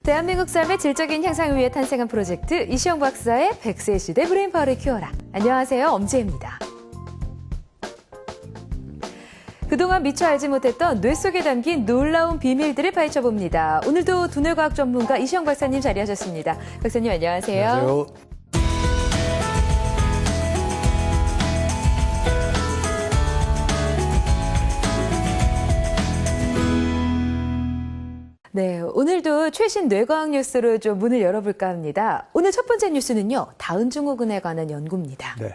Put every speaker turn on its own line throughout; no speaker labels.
대한민국 삶의 질적인 향상을 위해 탄생한 프로젝트 이시영 박사의 100세 시대 브레인파워를 키워라. 안녕하세요. 엄지혜입니다. 그동안 미처 알지 못했던 뇌 속에 담긴 놀라운 비밀들을 파헤쳐봅니다. 오늘도 두뇌과학 전문가 이시영 박사님 자리하셨습니다. 박사님 안녕하세요.
안녕하세요.
네, 오늘도 최신 뇌과학 뉴스로 좀 문을 열어볼까 합니다. 오늘 첫 번째 뉴스는요, 다운 증후군에 관한 연구입니다.
네.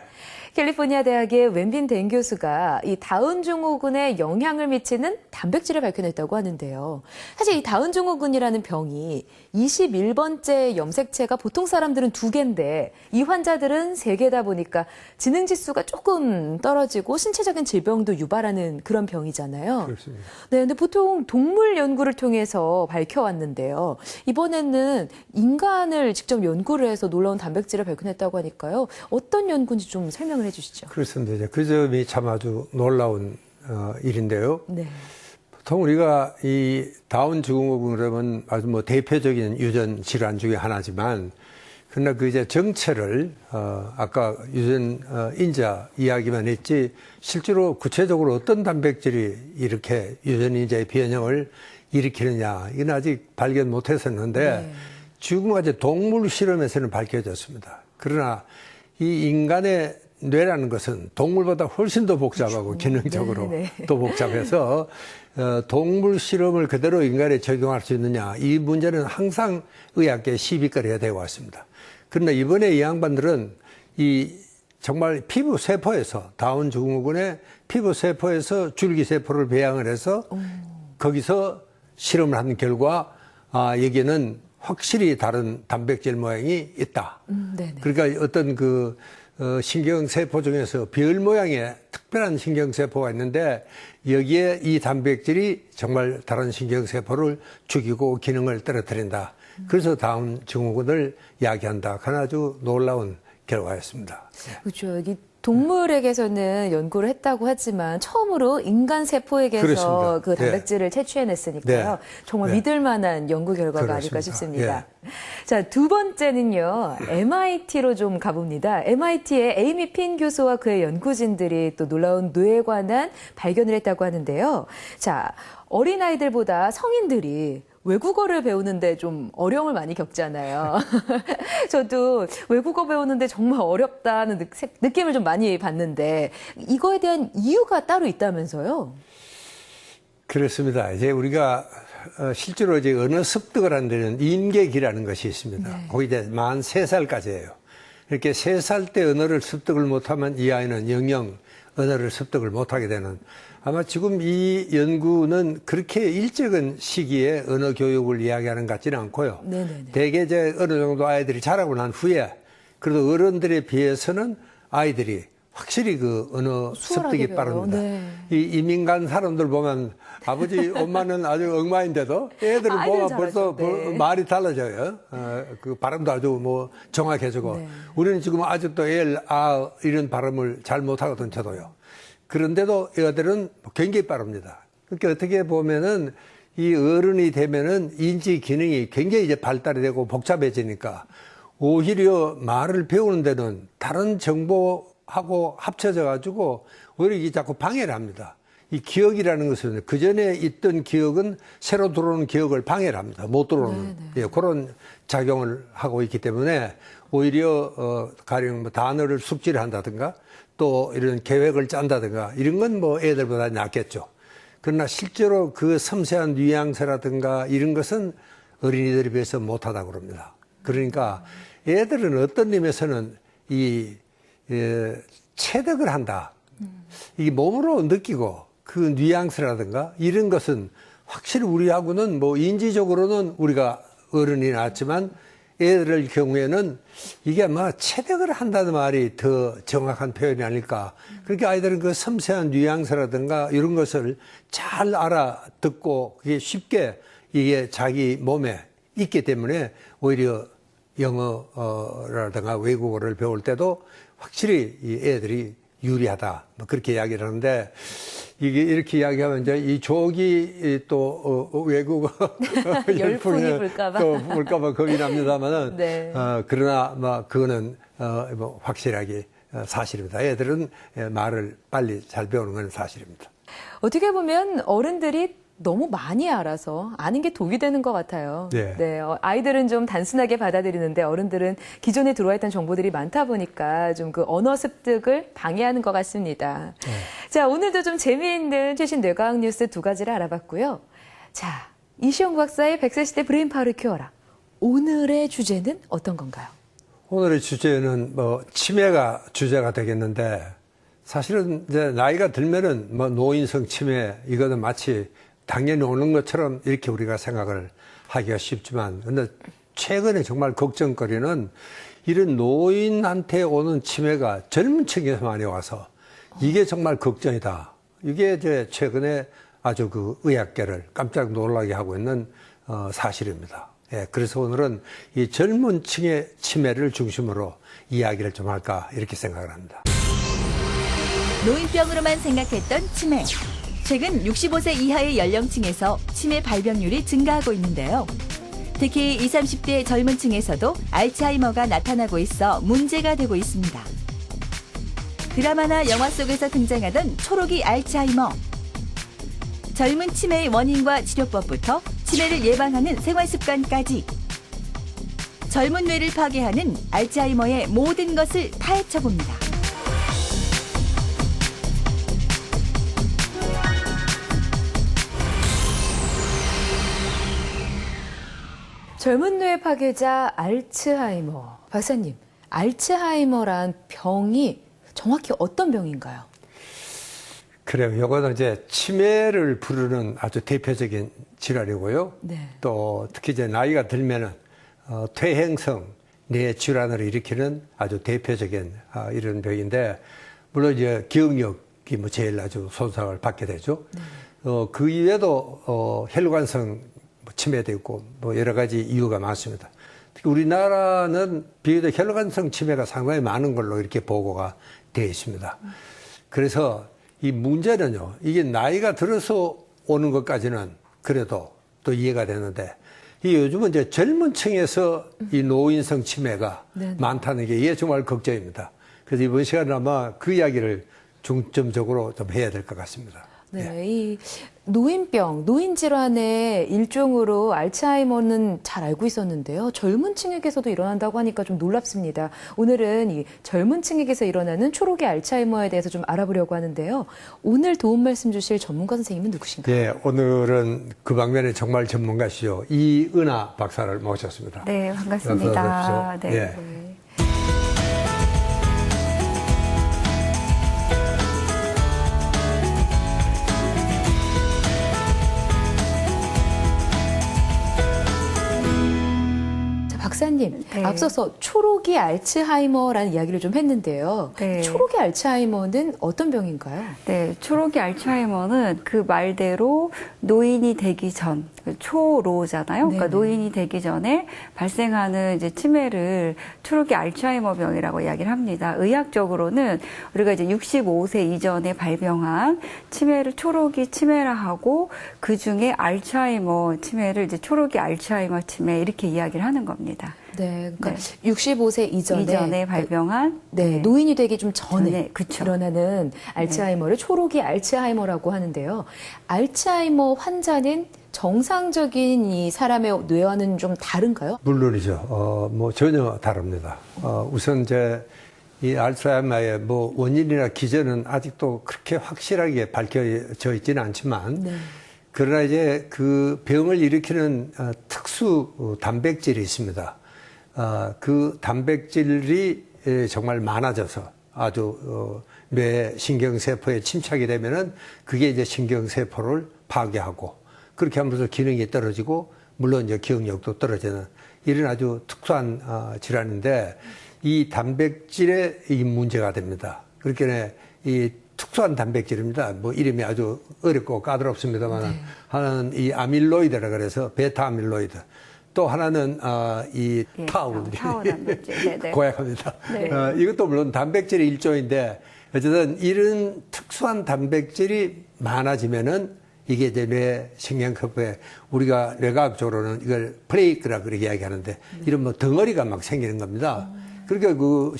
캘리포니아 대학의 웬빈 댄 교수가 이 다운 증후군에 영향을 미치는 단백질을 밝혀냈다고 하는데요. 사실 이 다운 증후군이라는 병이 21번째 염색체가 보통 사람들은 2개인데 이 환자들은 3개다 보니까 지능 지수가 조금 떨어지고 신체적인 질병도 유발하는 그런 병이잖아요.
그렇습니다.
네, 근데 보통 동물 연구를 통해서 밝혀왔는데요. 이번에는 인간을 직접 연구를 해서 놀라운 단백질을 밝혀냈다고 하니까요. 어떤 연구인지 좀 설명을 해주시죠.
그렇습니다. 이제 그 점이 참 아주 놀라운 일인데요.
네.
보통 우리가 이 다운 증후군 그러면 아주 뭐 대표적인 유전 질환 중에 하나지만, 그러나 그 이제 정체를 아까 유전 인자 이야기만 했지 실제로 구체적으로 어떤 단백질이 이렇게 유전 인자의 변형을 일으키느냐 이건 아직 발견 못했었는데
네.
지금까지 동물 실험에서는 밝혀졌습니다. 그러나 이 인간의 뇌라는 것은 동물보다 훨씬 더 복잡하고
그렇죠.
기능적으로
네네.
더 복잡해서 동물 실험을 그대로 인간에 적용할 수 있느냐 이 문제는 항상 의학계의 시비거리가 되어 왔습니다. 그러나 이번에 이 양반들은 이 정말 피부 세포에서 다운 증후군의 피부 세포에서 줄기세포를 배양을 해서 거기서 실험을 한 결과 여기에는 확실히 다른 단백질 모양이 있다.
네네.
그러니까 어떤 그 신경세포 중에서 별 모양의 특별한 신경세포가 있는데 여기에 이 단백질이 정말 다른 신경세포를 죽이고 기능을 떨어뜨린다. 그래서 다운 증후군을 야기한다. 그건 아주 놀라운 결과였습니다.
그렇죠. 여기 동물에게서는 연구를 했다고 하지만 처음으로 인간 세포에게서
그렇습니다.
그 단백질을 채취해냈으니까요.
네.
정말
네.
믿을 만한 연구 결과가
그렇습니다.
아닐까 싶습니다.
예.
자, 두 번째는요. MIT로 좀 가봅니다. MIT의 에이미 핀 교수와 그의 연구진들이 또 놀라운 뇌에 관한 발견을 했다고 하는데요. 자, 어린아이들보다 성인들이 외국어를 배우는데 좀 어려움을 많이 겪잖아요. 저도 외국어 배우는데 정말 어렵다는 느낌을 좀 많이 받는데 이거에 대한 이유가 따로 있다면서요?
그렇습니다. 이제 우리가 실제로 이제 언어 습득을 하는 데는 인계기라는 것이 있습니다.
네.
거기 이제 만 3살까지예요. 이렇게 3살 때 언어를 습득을 못하면 이 아이는 영영 언어를 습득을 못하게 되는, 아마 지금 이 연구는 그렇게 일정한 시기에 언어 교육을 이야기하는 것 같지는 않고요.
네네네.
대개 이제 어느 정도 아이들이 자라고 난 후에 그래도 어른들에 비해서는 아이들이 확실히 그 언어 습득이
배워요.
빠릅니다.
네.
이 이민 간 사람들 보면 아버지, 엄마는 아주 엉마인데도 애들을 보면 벌써
네.
말이 달라져요. 그 발음도 아주 뭐 정확해지고.
네.
우리는 지금 아직도 엘, 아 이런 발음을 잘 못하거든, 저도요. 그런데도 애들은 굉장히 빠릅니다. 그러니까 어떻게 보면은 이 어른이 되면은 인지 기능이 굉장히 이제 발달이 되고 복잡해지니까 오히려 말을 배우는 데는 다른 정보하고 합쳐져 가지고 오히려 이게 자꾸 방해를 합니다. 이 기억이라는 것은 그 전에 있던 기억은 새로 들어오는 기억을 방해를 합니다. 못 들어오는. 예, 그런 작용을 하고 있기 때문에 오히려 가령 뭐 단어를 숙지를 한다든가 또 이런 계획을 짠다든가 이런 건 뭐 애들보다 낫겠죠. 그러나 실제로 그 섬세한 뉘앙스라든가 이런 것은 어린이들에 비해서 못하다고 그럽니다. 그러니까 애들은 어떤 의미에서는 이 체득을 한다. 이게 몸으로 느끼고 그 뉘앙스라든가 이런 것은 확실히 우리하고는 뭐 인지적으로는 우리가 어른이 낫지만 애들 경우에는 이게 아마 체득을 한다는 말이 더 정확한 표현이 아닐까. 그러니까 아이들은 그 섬세한 뉘앙스라든가 이런 것을 잘 알아듣고 그게 쉽게 이게 자기 몸에 있기 때문에 오히려 영어라든가 외국어를 배울 때도 확실히 이 애들이 유리하다. 뭐 그렇게 이야기를 하는데 이게 이렇게 이야기하면 이제 이 조기 또 외국어
열풍이 불까봐.
또 불까봐 겁이 납니다만은
네.
그러나 뭐 그거는 뭐 확실하게 사실입니다. 애들은 말을 빨리 잘 배우는 건 사실입니다.
어떻게 보면 어른들이 너무 많이 알아서 아는 게 독이 되는 것 같아요.
네.
아이들은 좀 단순하게 받아들이는데 어른들은 기존에 들어와 있던 정보들이 많다 보니까 좀 그 언어 습득을 방해하는 것 같습니다. 자, 오늘도 좀 재미있는 최신 뇌과학 뉴스 두 가지를 알아봤고요. 자, 이시영 박사의 100세 시대 브레인파워를 키워라. 오늘의 주제는 어떤 건가요?
오늘의 주제는 뭐 치매가 주제가 되겠는데 사실은 이제 나이가 들면은 뭐 노인성 치매 이거는 마치 당연히 오는 것처럼 이렇게 우리가 생각을 하기가 쉽지만 근데 최근에 정말 걱정거리는 이런 노인한테 오는 치매가 젊은 층에서 많이 와서 이게 정말 걱정이다. 이게 이제 최근에 아주 그 의학계를 깜짝 놀라게 하고 있는 사실입니다. 예, 그래서 오늘은 이 젊은 층의 치매를 중심으로 이야기를 좀 할까 이렇게 생각을 합니다.
노인병으로만 생각했던 치매. 최근 65세 이하의 연령층에서 치매 발병률이 증가하고 있는데요. 특히 20, 30대 젊은 층에서도 알츠하이머가 나타나고 있어 문제가 되고 있습니다. 드라마나 영화 속에서 등장하던 초록이 알츠하이머. 젊은 치매의 원인과 치료법부터 치매를 예방하는 생활습관까지 젊은 뇌를 파괴하는 알츠하이머의 모든 것을 파헤쳐봅니다.
젊은 뇌 파괴자 알츠하이머. 박사님, 알츠하이머란 병이 정확히 어떤 병인가요?
그래요. 이거는 이제 치매를 부르는 아주 대표적인 질환이고요.
네.
또 특히 이제 나이가 들면은 퇴행성 뇌 질환을 일으키는 아주 대표적인 이런 병인데 물론 이제 기억력이 뭐 제일 아주 손상을 받게 되죠.
네.
그 이외에도 혈관성 치매도 있고 뭐 여러 가지 이유가 많습니다. 특히 우리나라는 비교적 혈관성 치매가 상당히 많은 걸로 이렇게 보고가 되어 있습니다. 그래서 이 문제는요, 이게 나이가 들어서 오는 것까지는 그래도 또 이해가 되는데, 이 요즘은 이제 젊은 층에서 이 노인성 치매가
네네.
많다는 게 이게 정말 걱정입니다. 그래서 이번 시간에 아마 그 이야기를 중점적으로 좀 해야 될 것 같습니다.
네, 이 노인병, 노인 질환의 일종으로 알츠하이머는 잘 알고 있었는데요. 젊은 층에게서도 일어난다고 하니까 좀 놀랍습니다. 오늘은 이 젊은 층에게서 일어나는 초록이 알츠하이머에 대해서 좀 알아보려고 하는데요. 오늘 도움 말씀 주실 전문가 선생님은 누구신가요?
네, 오늘은 그 방면에 정말 전문가시죠. 이은하 박사를 모셨습니다.
네, 반갑습니다.
어서 오십시오.
네.
예.
박사님,
네.
앞서서 초록이 알츠하이머라는 이야기를 좀 했는데요.
네.
초록이 알츠하이머는 어떤 병인가요?
네, 초록이 알츠하이머는 그 말대로 노인이 되기 전, 초로잖아요. 그러니까
네네.
노인이 되기 전에 발생하는 이제 치매를 초록이 알츠하이머병이라고 이야기를 합니다. 의학적으로는 우리가 이제 65세 이전에 발병한 치매를 초록이 치매라 하고 그 중에 알츠하이머 치매를 이제 초록이 알츠하이머 치매 이렇게 이야기를 하는 겁니다.
네, 그러니까
네.
65세 이전에
발병한
네, 노인이 되기 좀 전에
전에, 그쵸.
일어나는 알츠하이머를 초록이 알츠하이머라고 하는데요. 알츠하이머 환자는 정상적인 이 사람의 뇌와는 좀 다른가요?
물론이죠. 뭐 전혀 다릅니다. 우선 이제 이 알츠하이머의 뭐 원인이나 기전은 아직도 그렇게 확실하게 밝혀져 있지는 않지만
네.
그러나 이제 그 병을 일으키는 특수 단백질이 있습니다. 그 단백질이 정말 많아져서 아주 뇌 신경세포에 침착이 되면은 그게 이제 신경세포를 파괴하고 그렇게 하면서 기능이 떨어지고 물론 이제 기억력도 떨어지는 이런 아주 특수한 질환인데 이 단백질에 이 문제가 됩니다. 그렇게 이 특수한 단백질입니다. 뭐 이름이 아주 어렵고 까다롭습니다만
네.
하나는 이 아밀로이드라 그래서 베타 아밀로이드. 또 하나는 이
예,
타우
타우 단백질. 네, 네.
고약합니다.
네.
이것도 물론 단백질의 일종인데 어쨌든 이런 특수한 단백질이 많아지면은 이게 이제 뇌 신경세포에 우리가 뇌과학적으로는 이걸 플레이크라 그렇게 이야기하는데 이런 뭐 덩어리가 막 생기는 겁니다. 그러니까 그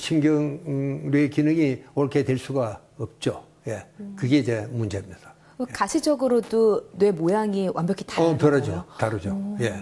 뇌 기능이 옳게 될 수가 없죠. 예. 그게 이제 문제입니다.
가시적으로도 뇌 모양이 완벽히 다르죠.
다르죠. 예.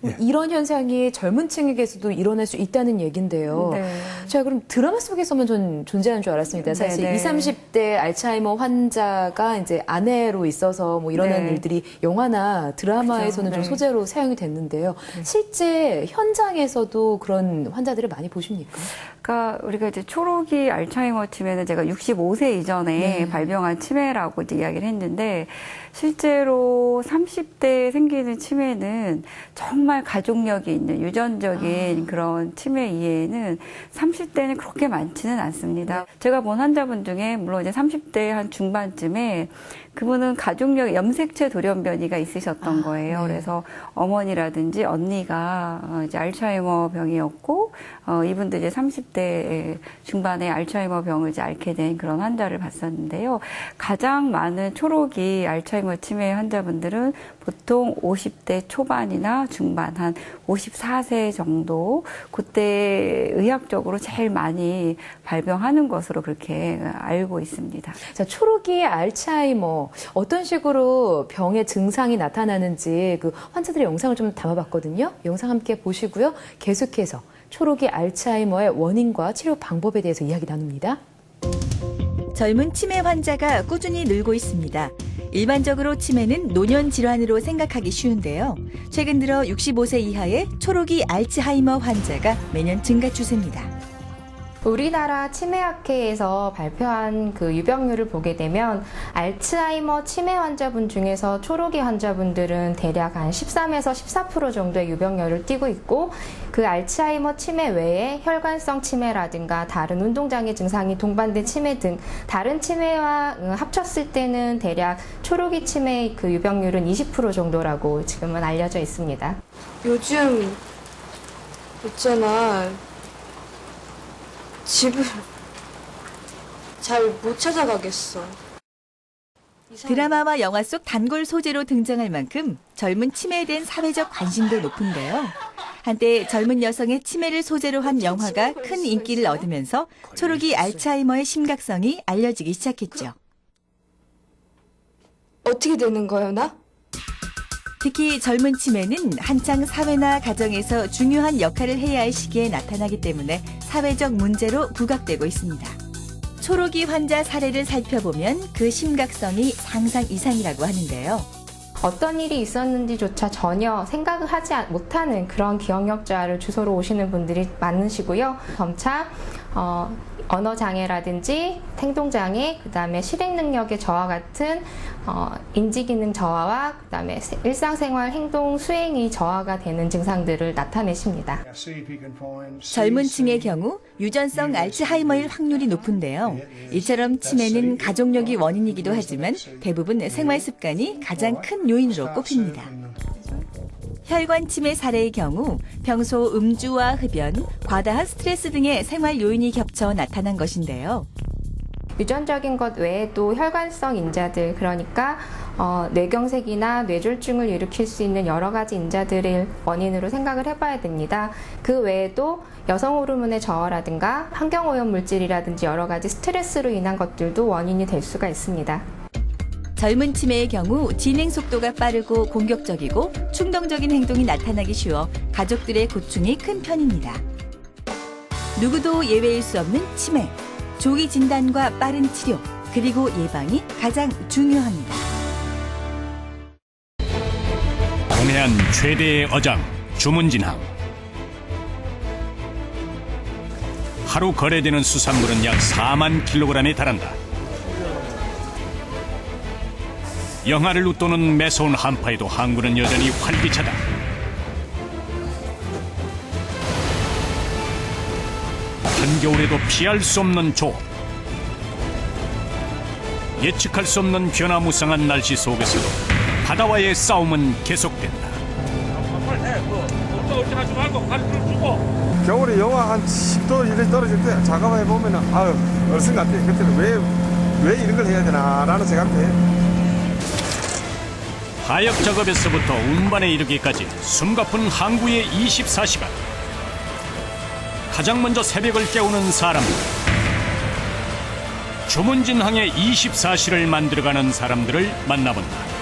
예.
이런 현상이 젊은 층에게서도 일어날 수 있다는 얘긴데요.
네.
자, 그럼 드라마 속에서만 전 존재하는 줄 알았습니다. 사실
네, 네.
20, 30대 알츠하이머 환자가 이제 아내로 있어서 뭐 일어나는
네.
일들이 영화나 드라마에서는
그죠.
좀
네.
소재로 사용이 됐는데요. 실제 현장에서도 그런 환자들을 많이 보십니까?
그러니까 우리가 이제 초록이 알츠하이머 치매는 제가 65세 이전에 발병한 치매라고 이제 이야기를 했는데 실제로 30대에 생기는 치매는 정말 가족력이 있는 유전적인 그런 치매 이해는 30대는 그렇게 많지는 않습니다. 제가 본 환자분 중에 물론 이제 30대 한 중반쯤에 그분은 가족력 염색체 돌연변이가 있으셨던 거예요. 그래서 어머니라든지 언니가 이제 알츠하이머 병이었고 이분도 이제 30대 중반에 알츠하이머 병을 이제 앓게 된 그런 환자를 봤었는데요. 가장 많은 초록이 알츠하이머 치매 환자분들은 보통 50대 초반이나 중반 한 54세 정도 그때 의학적으로 제일 많이 발병하는 것으로 그렇게 알고 있습니다.
자, 초록이 알츠하이머 어떤 식으로 병의 증상이 나타나는지 그 환자들의 영상을 좀 담아봤거든요. 영상 함께 보시고요. 계속해서 초록이 알츠하이머의 원인과 치료 방법에 대해서 이야기 나눕니다.
젊은 치매 환자가 꾸준히 늘고 있습니다. 일반적으로 치매는 노년 질환으로 생각하기 쉬운데요. 최근 들어 65세 이하의 초록이 알츠하이머 환자가 매년 증가 추세입니다.
우리나라 치매학회에서 발표한 그 유병률을 보게 되면 알츠하이머 치매 환자분 중에서 초록이 환자분들은 대략 한 13에서 14% 정도의 유병률을 띠고 있고 그 알츠하이머 치매 외에 혈관성 치매라든가 다른 운동장애 증상이 동반된 치매 등 다른 치매와 합쳤을 때는 대략 초록이 치매의 그 유병률은 20% 정도라고 지금은 알려져 있습니다.
요즘 있잖아. 집을 잘 못 찾아가겠어.
드라마와 영화 속 단골 소재로 등장할 만큼 젊은 치매에 대한 사회적 관심도 높은데요. 한때 젊은 여성의 치매를 소재로 한 영화가 큰 인기를 얻으면서 초록이 알츠하이머의 심각성이 알려지기 시작했죠.
어떻게 되는 거야, 나?
특히 젊은 치매는 한창 사회나 가정에서 중요한 역할을 해야 할 시기에 나타나기 때문에 사회적 문제로 부각되고 있습니다. 초록이 환자 사례를 살펴보면 그 심각성이 상상 이상이라고 하는데요.
어떤 일이 있었는지조차 전혀 생각을 하지 못하는 그런 기억력 저하를 주소로 오시는 분들이 많으시고요. 점차 언어 장애라든지 행동 장애, 그다음에 실행 능력의 저하 같은 인지 기능 저하와 그다음에 일상생활 행동 수행이 저하가 되는 증상들을 나타내십니다.
젊은 층의 경우 유전성 알츠하이머일 확률이 높은데요. 이처럼 치매는 가족력이 원인이기도 하지만 대부분 생활 습관이 가장 큰 요인으로 꼽힙니다. 혈관 치매 사례의 경우 평소 음주와 흡연, 과다한 스트레스 등의 생활 요인이 겹쳐 나타난 것인데요.
유전적인 것 외에도 혈관성 인자들, 그러니까 뇌경색이나 뇌졸중을 일으킬 수 있는 여러 가지 인자들을 원인으로 생각을 해봐야 됩니다. 그 외에도 여성 호르몬의 저하라든가 환경오염 물질이라든지 여러 가지 스트레스로 인한 것들도 원인이 될 수가 있습니다.
젊은 치매의 경우 진행 속도가 빠르고 공격적이고 충동적인 행동이 나타나기 쉬워 가족들의 고충이 큰 편입니다. 누구도 예외일 수 없는 치매. 조기 진단과 빠른 치료, 그리고 예방이 가장 중요합니다.
동해안 최대의 어장 주문진항. 하루 거래되는 수산물은 약 4만 킬로그램에 달한다. 영하를 웃도는 매서운 한파에도 항구는 여전히 활기차다. 한겨울에도 피할 수 없는 조업. 예측할 수 없는 변화무쌍한 날씨 속에서도 바다와의 싸움은 계속된다.
없이 하지 말고 가르쳐 주고.
겨울에 영하 한 10도 이렇게 떨어질 때 자가만 해보면은 아유 어르신 같아. 그때는 왜 이런 걸 해야 되나라는 생각도 해.
하역 작업에서부터 운반에 이르기까지 숨가쁜 항구의 24시간. 가장 먼저 새벽을 깨우는 사람들. 주문진항의 24시를 만들어가는 사람들을 만나본다.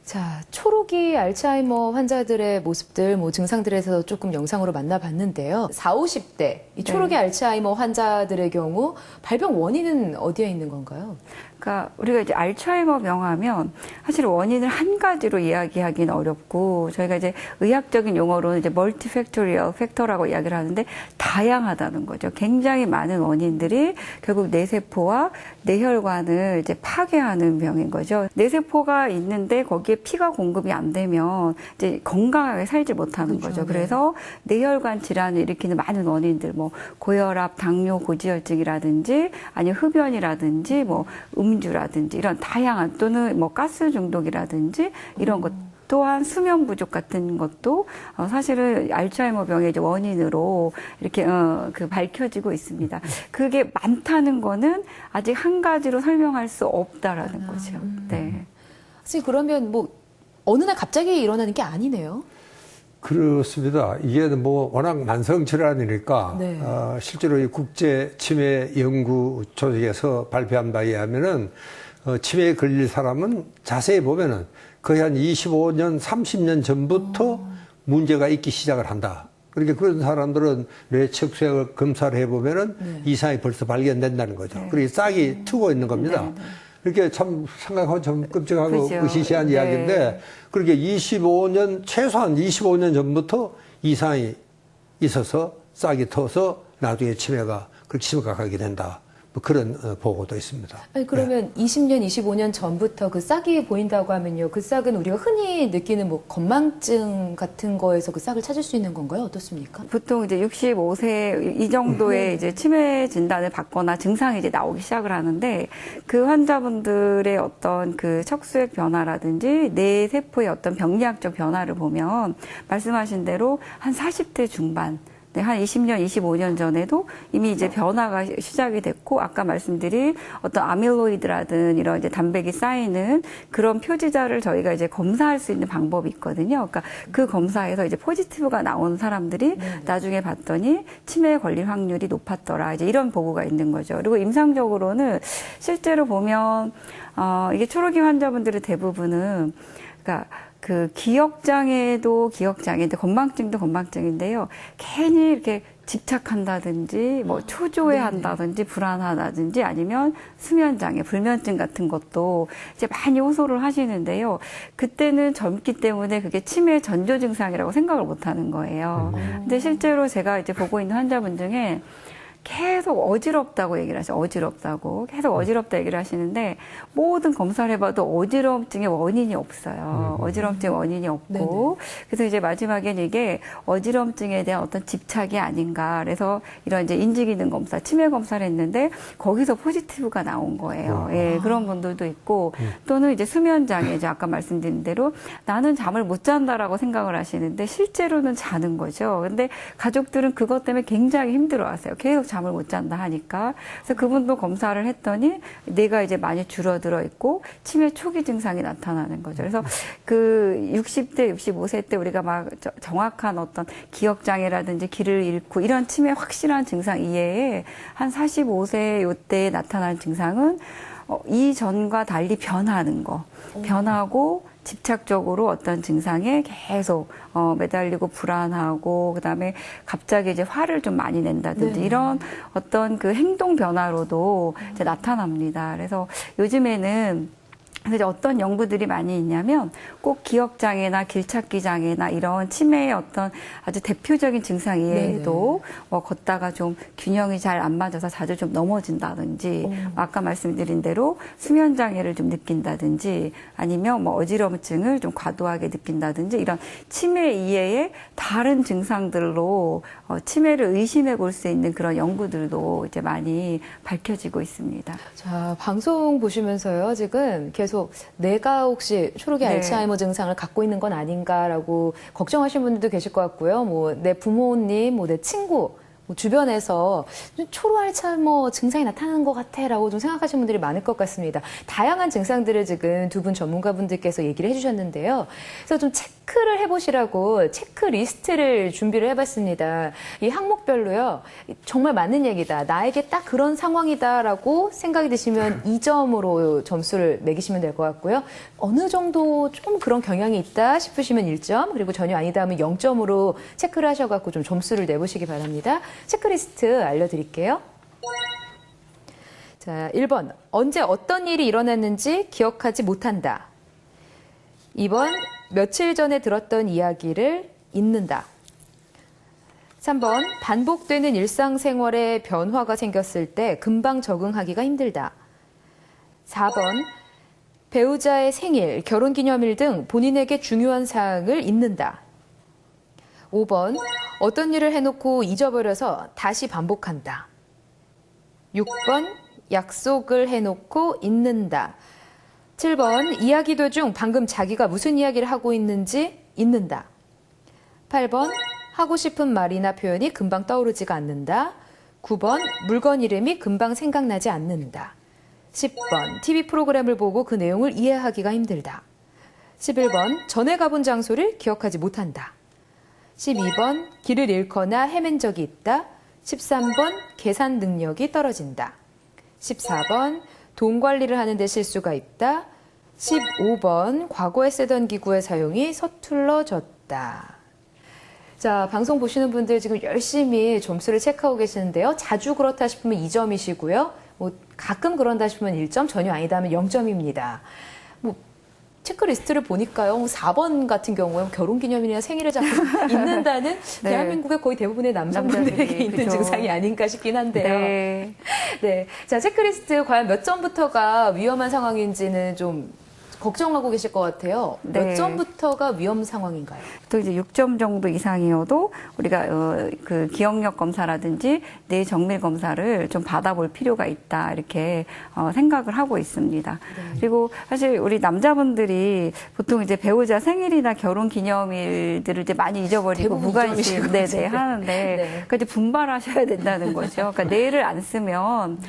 자, 초록이 알츠하이머 환자들의 모습들, 증상들에서 조금 영상으로 만나봤는데요. 40, 50대 이 초록이 알츠하이머 환자들의 경우 발병 원인은 어디에 있는 건가요?
그러니까 우리가 이제 알츠하이머 병하면 사실 원인을 한 가지로 이야기하기는 어렵고 저희가 이제 의학적인 용어로는 이제 멀티팩토리얼 팩터라고 이야기를 하는데 다양하다는 거죠. 굉장히 많은 원인들이 결국 뇌세포와 뇌혈관을 이제 파괴하는 병인 거죠. 뇌세포가 있는데 거기에 피가 공급이 안 되면 이제 건강하게 살지 못하는
그렇죠.
거죠. 그래서 뇌혈관 질환을 일으키는 많은 원인들, 뭐 고혈압, 당뇨, 고지혈증이라든지 아니면 흡연이라든지 뭐 음주라든지 이런 다양한 또는 뭐 가스 중독이라든지 이런 것 또한 수면 부족 같은 것도 사실은 알츠하이머 병의 이제 원인으로 이렇게 밝혀지고 있습니다. 그게 많다는 거는 아직 한 가지로 설명할 수 없다라는 거죠. 네.
선생님 그러면 뭐 어느 날 갑자기 일어나는 게 아니네요.
그렇습니다. 이게 뭐 워낙 만성 질환이니까
네.
실제로 이 국제 치매 연구 조직에서 발표한 바에 의하면은 치매에 걸릴 사람은 자세히 보면은 거의 한 25년, 30년 전부터 문제가 있기 시작을 한다. 그러니까 그런 사람들은 뇌 척수액을 검사를 해보면은 이상이 벌써 발견된다는 거죠. 그리고 싹이 트고 있는 겁니다. 이렇게 참 생각하면 좀 끔찍하고
그죠.
의시시한 이야기인데 그렇게 25년, 최소한 25년 전부터 이상이 있어서 싹이 터서 나중에 치매가 그렇게 심각하게 된다. 뭐 그런 보고도 있습니다.
아니, 그러면 20년, 25년 전부터 그 싹이 보인다고 하면요. 그 싹은 우리가 흔히 느끼는 뭐 건망증 같은 거에서 그 싹을 찾을 수 있는 건가요? 어떻습니까?
보통 이제 65세 이 정도의 이제 치매 진단을 받거나 증상이 이제 나오기 시작을 하는데 그 환자분들의 어떤 그 척수액 변화라든지 뇌 세포의 어떤 병리학적 변화를 보면 말씀하신 대로 한 40대 중반 네, 한 20년, 25년 전에도 이미 이제 변화가 시작이 됐고, 아까 말씀드린 어떤 아밀로이드라든 이런 이제 단백이 쌓이는 그런 표지자를 저희가 이제 검사할 수 있는 방법이 있거든요. 그러니까 그 검사에서 이제 포지티브가 나온 사람들이 나중에 봤더니 치매에 걸릴 확률이 높았더라. 이제 이런 보고가 있는 거죠. 그리고 임상적으로는 실제로 보면, 이게 초록이 환자분들의 대부분은, 그러니까 그 기억장애도 기억장애인데 건망증도 건망증인데요. 괜히 이렇게 집착한다든지 뭐 초조해한다든지 불안하다든지 아니면 수면장애, 불면증 같은 것도 이제 많이 호소를 하시는데요. 그때는 젊기 때문에 그게 치매 전조 증상이라고 생각을 못 하는 거예요. 근데 실제로 제가 이제 보고 있는 환자분 중에 계속 어지럽다고 얘기를 하셔요. 어지럽다고. 계속 어지럽다 얘기를 하시는데 모든 검사를 해봐도 어지럼증의 원인이 없어요. 어지럼증의 원인이 없고. 네네. 그래서 이제 마지막엔 이게 어지럼증에 대한 어떤 집착이 아닌가. 그래서 이런 이제 인지기능 검사, 치매 검사를 했는데 거기서 포지티브가 나온 거예요. 예, 그런 분들도 있고 또는 이제 수면장애, 이제 아까 말씀드린 대로 나는 잠을 못 잔다라고 생각을 하시는데 실제로는 자는 거죠. 근데 가족들은 그것 때문에 굉장히 힘들어하세요. 계속 잠을 못 잔다 하니까. 그래서 그분도 검사를 했더니 뇌가 이제 많이 줄어들어 있고 치매 초기 증상이 나타나는 거죠. 그래서 그 60대, 65세 때 우리가 막 정확한 어떤 기억장애라든지 길을 잃고 이런 치매 확실한 증상 이외에 한 45세 요때에 나타난 증상은 이전과 달리 변하는 거. 변하고 집착적으로 어떤 증상에 계속 매달리고 불안하고 그다음에 갑자기 이제 화를 좀 많이 낸다든지
네.
이런 어떤 그 행동 변화로도 이제 나타납니다. 그래서 요즘에는 그래서 어떤 연구들이 많이 있냐면 꼭 기억장애나 길찾기 장애나 이런 치매의 어떤 아주 대표적인 증상 이외에도 뭐 걷다가 좀 균형이 잘 안 맞아서 자주 좀 넘어진다든지 아까 말씀드린 대로 수면 장애를 좀 느낀다든지 아니면 뭐 어지러움증을 좀 과도하게 느낀다든지 이런 치매 이외의 다른 증상들로 치매를 의심해 볼 수 있는 그런 연구들도 이제 많이 밝혀지고 있습니다.
자, 방송 보시면서요, 지금 계속 내가 혹시 초록이
네.
알츠하이머 증상을 갖고 있는 건 아닌가라고 걱정하시는 분들도 계실 것 같고요. 뭐, 내 부모님, 뭐, 내 친구, 뭐 주변에서 좀 초록 알츠하이머 증상이 나타나는 것 같아라고 좀 생각하시는 분들이 많을 것 같습니다. 다양한 증상들을 지금 두 분 전문가분들께서 얘기를 해주셨는데요. 그래서 좀 체크를 해보시라고 체크리스트를 준비를 해봤습니다. 이 항목별로요. 정말 맞는 얘기다. 나에게 딱 그런 상황이다라고 생각이 드시면 2점으로 점수를 매기시면 될 것 같고요. 어느 정도 좀 그런 경향이 있다 싶으시면 1점, 그리고 전혀 아니다 하면 0점으로 체크를 하셔갖고 좀 점수를 내보시기 바랍니다. 체크리스트 알려드릴게요. 자, 1번. 언제 어떤 일이 일어났는지 기억하지 못한다. 2번. 며칠 전에 들었던 이야기를 잊는다. 3번. 반복되는 일상생활에 변화가 생겼을 때 금방 적응하기가 힘들다. 4번. 배우자의 생일, 결혼기념일 등 본인에게 중요한 사항을 잊는다. 5번. 어떤 일을 해놓고 잊어버려서 다시 반복한다. 6번. 약속을 해놓고 잊는다. 7번. 이야기 도중 방금 자기가 무슨 이야기를 하고 있는지 잊는다. 8번. 하고 싶은 말이나 표현이 금방 떠오르지가 않는다. 9번. 물건 이름이 금방 생각나지 않는다. 10번. TV 프로그램을 보고 그 내용을 이해하기가 힘들다. 11번. 전에 가본 장소를 기억하지 못한다. 12번. 길을 잃거나 헤맨 적이 있다. 13번. 계산 능력이 떨어진다. 14번. 돈 관리를 하는데 실수가 있다. 15번. 과거에 쓰던 기구의 사용이 서툴러졌다. 자, 방송 보시는 분들 지금 열심히 점수를 체크하고 계시는데요. 자주 그렇다 싶으면 2점이시고요. 뭐 가끔 그런다 싶으면 1점, 전혀 아니다 하면 0점입니다. 뭐 체크리스트를 보니까요. 4번 같은 경우에 결혼기념일이나 생일을 자꾸 잊는다는
네.
대한민국의 거의 대부분의 남성분들에게
남자들이,
있는
그죠.
증상이 아닌가 싶긴 한데요.
네.
네. 자, 체크리스트 과연 몇 점부터가 위험한 상황인지는 좀 걱정하고 계실 것 같아요. 몇
네.
점부터가 위험 상황인가요?
또 이제 6점 정도 이상이어도 우리가 그 기억력 검사라든지 뇌 정밀 검사를 좀 받아볼 필요가 있다 이렇게 생각을 하고 있습니다.
네.
그리고 사실 우리 남자분들이 보통 이제 배우자 생일이나 결혼 기념일들을 이제 많이 잊어버리고
대부분
무관심
잊어버리시는
네네
거죠.
하는데
네.
그러니까 이제 분발하셔야 된다는 거죠. 그러니까 뇌를 안 쓰면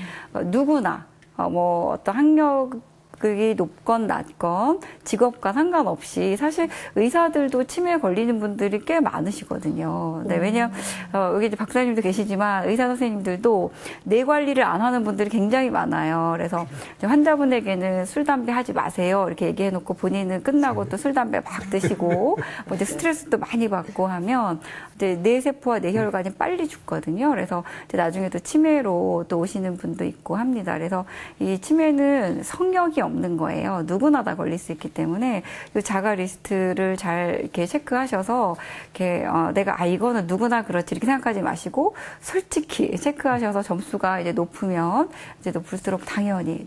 누구나 뭐 어떤 학력이 높건 낮건 직업과 상관없이 사실 의사들도 치매에 걸리는 분들이 꽤 많으시거든요. 네, 왜냐하면 여기 이제 박사님도 계시지만 의사 선생님들도 뇌 관리를 안 하는 분들이 굉장히 많아요. 그래서 이제 환자분에게는 술, 담배 하지 마세요 이렇게 얘기해놓고 본인은 끝나고 또 술, 담배 막 드시고 뭐 이제 스트레스도 많이 받고 하면 이제 뇌세포와 뇌혈관이 빨리 죽거든요. 그래서 이제 나중에 또 치매로 또 오시는 분도 있고 합니다. 그래서 이 치매는 성역이 없는 거예요. 누구나 다 걸릴 수 있기 때문에 이 자가 리스트를 잘 이렇게 체크하셔서 이렇게 내가 이거는 누구나 그렇지 이렇게 생각하지 마시고 솔직히 체크하셔서 점수가 이제 높으면 이제 높을수록 당연히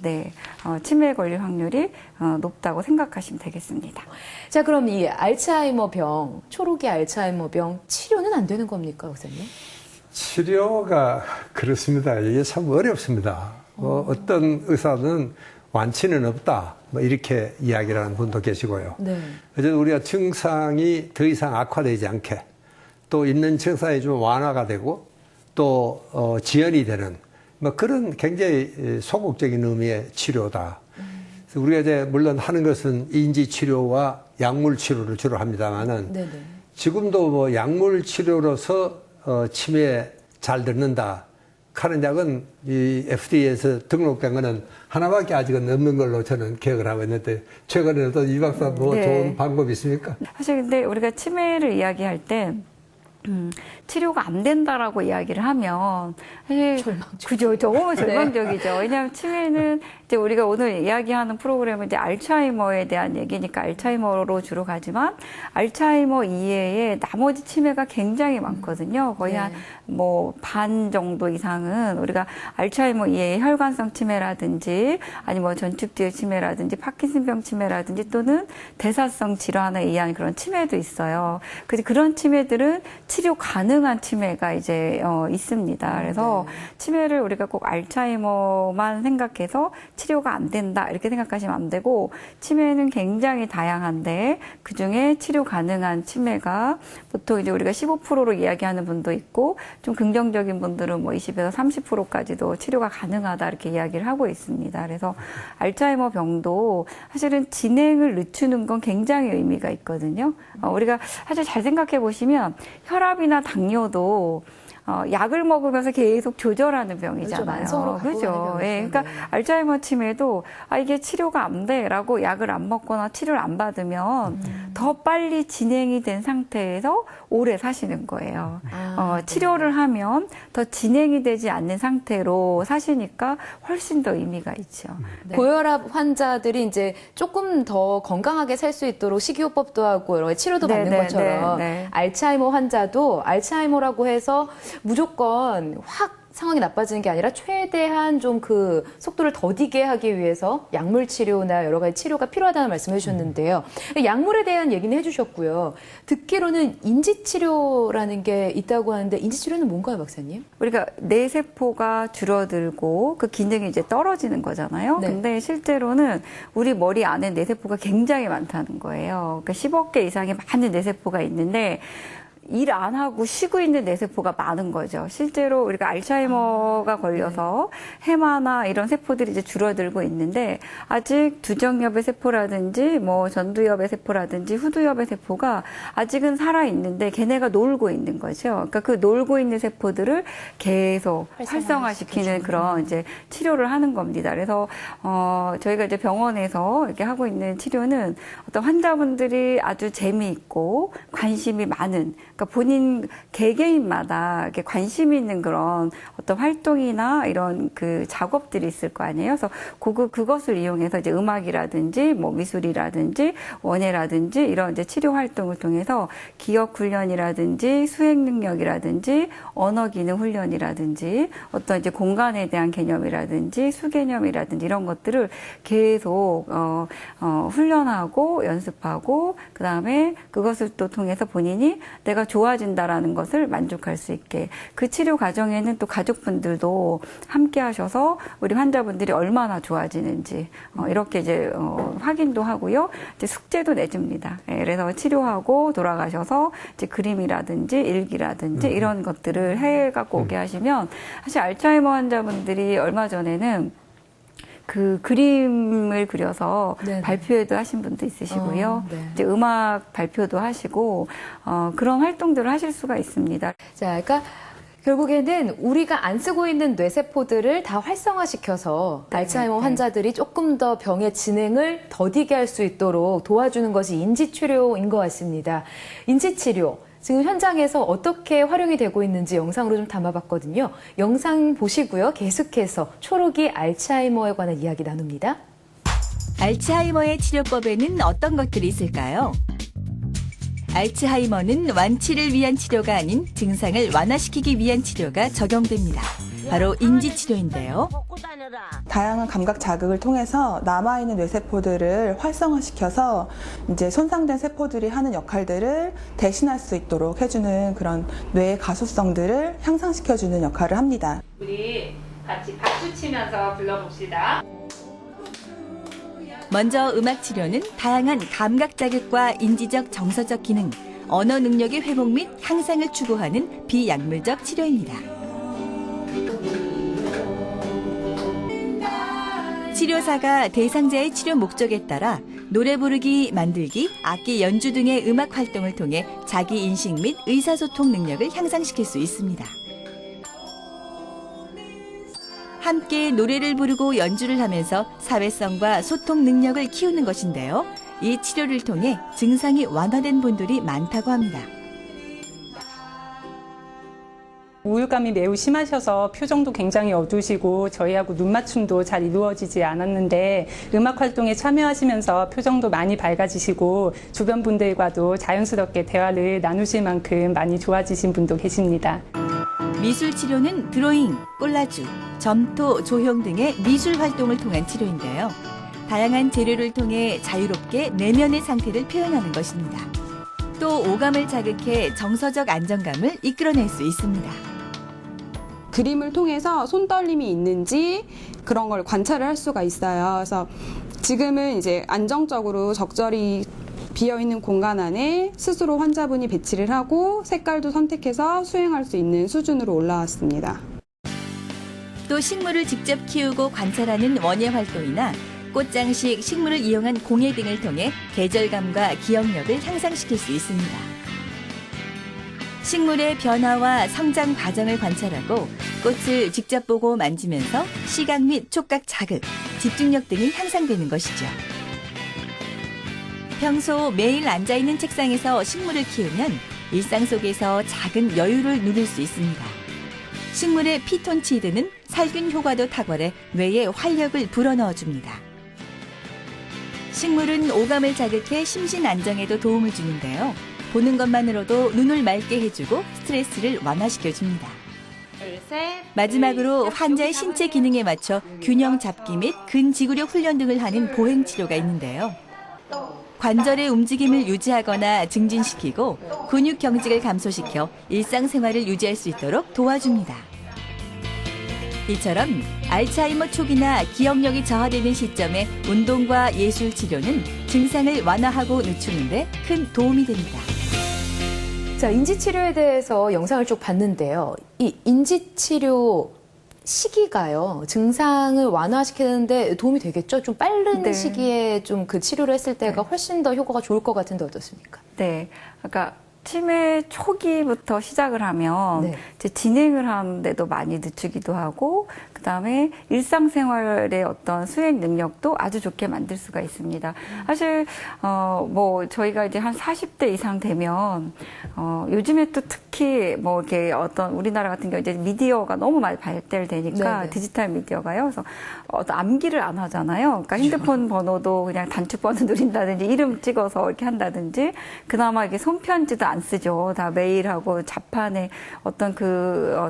치매에 걸릴 확률이 높다고 생각하시면 되겠습니다.
자, 그럼 이 알츠하이머병, 초록이 알츠하이머병 치료는 안 되는 겁니까, 선생님?
치료가 그렇습니다. 이게 참 어렵습니다. 어떤 의사는 완치는 없다. 뭐 이렇게 이야기를 하는 분도 계시고요.
네.
어쨌든 우리가 증상이 더 이상 악화되지 않게 또 있는 증상이 좀 완화가 되고 또 지연이 되는 뭐 그런 굉장히 소극적인 의미의 치료다. 그래서 우리가 이제 물론 하는 것은 인지 치료와 약물 치료를 주로 합니다만은
네네.
지금도 뭐 약물 치료로서 치매에 잘 듣는다 하는 약은 이 FDA에서 등록된 거는 하나밖에 아직은 없는 걸로 저는 기억을 하고 있는데 최근에도 이 박사 뭐
네.
좋은 방법이 있습니까?
사실 근데 우리가 치매를 이야기할 때 치료가 안 된다라고 이야기를 하면 사실 그죠, 너무 절망적이죠. 왜냐하면 치매는 이제 우리가 오늘 이야기하는 프로그램은 이제 알츠하이머에 대한 얘기니까 알츠하이머로 주로 가지만 알츠하이머 이외에 나머지 치매가 굉장히 많거든요. 거의 한 뭐 반 정도 이상은 우리가 알츠하이머 이외에 혈관성 치매라든지 아니면 뭐 전축지의 치매라든지 파킨슨병 치매라든지 또는 대사성 질환에 의한 그런 치매도 있어요. 그런 치매들은 치료 가능한 치매가 이제 있습니다. 그래서 치매를 우리가 꼭 알츠하이머만 생각해서 치료가 안 된다 이렇게 생각하시면 안 되고 치매는 굉장히 다양한데 그중에 치료 가능한 치매가 보통 이제 우리가 15%로 이야기하는 분도 있고 좀 긍정적인 분들은 뭐 20에서 30%까지도 치료가 가능하다 이렇게 이야기를 하고 있습니다. 그래서 알츠하이머 병도 사실은 진행을 늦추는 건 굉장히 의미가 있거든요. 우리가 사실 잘 생각해 보시면 혈압이나 당뇨도 약을 먹으면서 계속 조절하는 병이잖아요.
만성으로
그죠? 예. 그러니까 알츠하이머 치매도 이게 치료가 안 돼라고 약을 안 먹거나 치료를 안 받으면 더 빨리 진행이 된 상태에서 오래 사시는 거예요. 치료를 하면 더 진행이 되지 않는 상태로 사시니까 훨씬 더 의미가 있죠.
고혈압 환자들이 이제 조금 더 건강하게 살 수 있도록 식이요법도 하고 여러 가지 치료도 받는 것처럼 알츠하이머 환자도 알츠하이머라고 해서 무조건 확 상황이 나빠지는 게 아니라 최대한 좀 그 속도를 더디게 하기 위해서 약물 치료나 여러 가지 치료가 필요하다는 말씀을 해주셨는데요. 약물에 대한 얘기는 해주셨고요. 듣기로는 인지 치료라는 게 있다고 하는데 인지 치료는 뭔가요, 박사님?
우리가 뇌 세포가 줄어들고 그 기능이 이제 떨어지는 거잖아요. 근데 실제로는 우리 머리 안에 뇌 세포가 굉장히 많다는 거예요. 그러니까 10억 개 이상의 많은 뇌 세포가 있는데 일 안 하고 쉬고 있는 뇌세포가 많은 거죠. 실제로 우리가 알츠하이머가 걸려서 해마나 이런 세포들이 이제 줄어들고 있는데 아직 두정엽의 세포라든지 뭐 전두엽의 세포라든지 후두엽의 세포가 아직은 살아 있는데 걔네가 놀고 있는 거죠. 그러니까 그 놀고 있는 세포들을 계속 활성화시키는 그런 이제 치료를 하는 겁니다. 그래서 저희가 이제 병원에서 이렇게 하고 있는 치료는 어떤 환자분들이 아주 재미있고 관심이 많은 그러니까 본인 개개인마다 이렇게 관심이 있는 그런 어떤 활동이나 이런 그 작업들이 있을 거 아니에요. 그래서 그것을 이용해서 이제 음악이라든지 뭐 미술이라든지 원예라든지 이런 이제 치료 활동을 통해서 기억 훈련이라든지 수행 능력이라든지 언어 기능 훈련이라든지 어떤 이제 공간에 대한 개념이라든지 수개념이라든지 이런 것들을 계속 훈련하고 연습하고 그다음에 그것을 또 통해서 본인이 내가 좋아진다라는 것을 만족할 수 있게 그 치료 과정에는 또 가족분들도 함께 하셔서 우리 환자분들이 얼마나 좋아지는지 이렇게 이제 확인도 하고요. 이제 숙제도 내줍니다. 그래서 치료하고 돌아가셔서 이제 그림이라든지 일기라든지 이런 것들을 해 갖고 오게 하시면 사실 알츠하이머 환자분들이 얼마 전에는 그 그림을 그려서 발표회도 하신 분도 있으시고요. 이제 음악 발표도 하시고 그런 활동들을 하실 수가 있습니다.
자, 그러니까 결국에는 우리가 안 쓰고 있는 뇌세포들을 다 활성화시켜서 알츠하이머 환자들이 조금 더 병의 진행을 더디게 할 수 있도록 도와주는 것이 인지치료인 것 같습니다. 인지치료. 지금 현장에서 어떻게 활용이 되고 있는지 영상으로 좀 담아봤거든요. 영상 보시고요. 계속해서 초록이 알츠하이머에 관한 이야기 나눕니다.
알츠하이머의 치료법에는 어떤 것들이 있을까요? 알츠하이머는 완치를 위한 치료가 아닌 증상을 완화시키기 위한 치료가 적용됩니다. 바로 인지치료인데요.
다양한 감각 자극을 통해서 남아있는 뇌세포들을 활성화시켜서 이제 손상된 세포들이 하는 역할들을 대신할 수 있도록 해주는 그런 뇌의 가소성들을 향상시켜주는 역할을 합니다.
우리 같이 박수 치면서 불러봅시다.
먼저 음악치료는 다양한 감각 자극과 인지적 정서적 기능, 언어 능력의 회복 및 향상을 추구하는 비약물적 치료입니다. 치료사가 대상자의 치료 목적에 따라 노래 부르기, 만들기, 악기 연주 등의 음악 활동을 통해 자기 인식 및 의사소통 능력을 향상시킬 수 있습니다. 함께 노래를 부르고 연주를 하면서 사회성과 소통 능력을 키우는 것인데요. 이 치료를 통해 증상이 완화된 분들이 많다고 합니다.
우울감이 매우 심하셔서 표정도 굉장히 어두우시고 저희하고 눈 맞춤도 잘 이루어지지 않았는데 음악 활동에 참여하시면서 표정도 많이 밝아지시고 주변 분들과도 자연스럽게 대화를 나누실 만큼 많이 좋아지신 분도 계십니다.
미술 치료는 드로잉, 콜라주, 점토, 조형 등의 미술 활동을 통한 치료인데요. 다양한 재료를 통해 자유롭게 내면의 상태를 표현하는 것입니다. 또 오감을 자극해 정서적 안정감을 이끌어낼 수 있습니다.
그림을 통해서 손떨림이 있는지 그런 걸 관찰을 할 수가 있어요. 그래서 지금은 이제 안정적으로 적절히 비어있는 공간 안에 스스로 환자분이 배치를 하고 색깔도 선택해서 수행할 수 있는 수준으로 올라왔습니다.
또 식물을 직접 키우고 관찰하는 원예 활동이나 꽃장식, 식물을 이용한 공예 등을 통해 계절감과 기억력을 향상시킬 수 있습니다. 식물의 변화와 성장 과정을 관찰하고 꽃을 직접 보고 만지면서 시각 및 촉각 자극, 집중력 등이 향상되는 것이죠. 평소 매일 앉아있는 책상에서 식물을 키우면 일상 속에서 작은 여유를 누릴 수 있습니다. 식물의 피톤치드는 살균 효과도 탁월해 뇌에 활력을 불어넣어줍니다. 식물은 오감을 자극해 심신 안정에도 도움을 주는데요. 보는 것만으로도 눈을 맑게 해주고 스트레스를 완화시켜줍니다. 마지막으로 환자의 신체 기능에 맞춰 균형 잡기 및 근지구력 훈련 등을 하는 보행 치료가 있는데요. 관절의 움직임을 유지하거나 증진시키고 근육 경직을 감소시켜 일상생활을 유지할 수 있도록 도와줍니다. 이처럼 알츠하이머 초기나 기억력이 저하되는 시점에 운동과 예술 치료는 증상을 완화하고 늦추는 데 큰 도움이 됩니다.
자, 인지치료에 대해서 영상을 쭉 봤는데요. 이 인지치료 시기가요, 증상을 완화시키는데 도움이 되겠죠? 좀 빠른
네.
시기에 좀 그 치료를 했을 때가 훨씬 더 효과가 좋을 것 같은데 어떻습니까?
네. 그러니까 치매 초기부터 시작을 하면
네.
이제 진행을 하는데도 많이 늦추기도 하고 그다음에 일상생활의 어떤 수행 능력도 아주 좋게 만들 수가 있습니다. 사실 뭐 저희가 이제 한 40대 이상 되면 요즘에 또 특히 뭐 이렇게 어떤 우리나라 같은 경우 이제 미디어가 너무 많이 발달되니까
네네.
디지털 미디어가요. 그래서 어떤 암기를 안 하잖아요. 그러니까 핸드폰 번호도 그냥 단축번호 누린다든지 이름 찍어서 이렇게 한다든지 그나마 이게 손편지도 안 쓰죠. 다 메일하고 자판에 어떤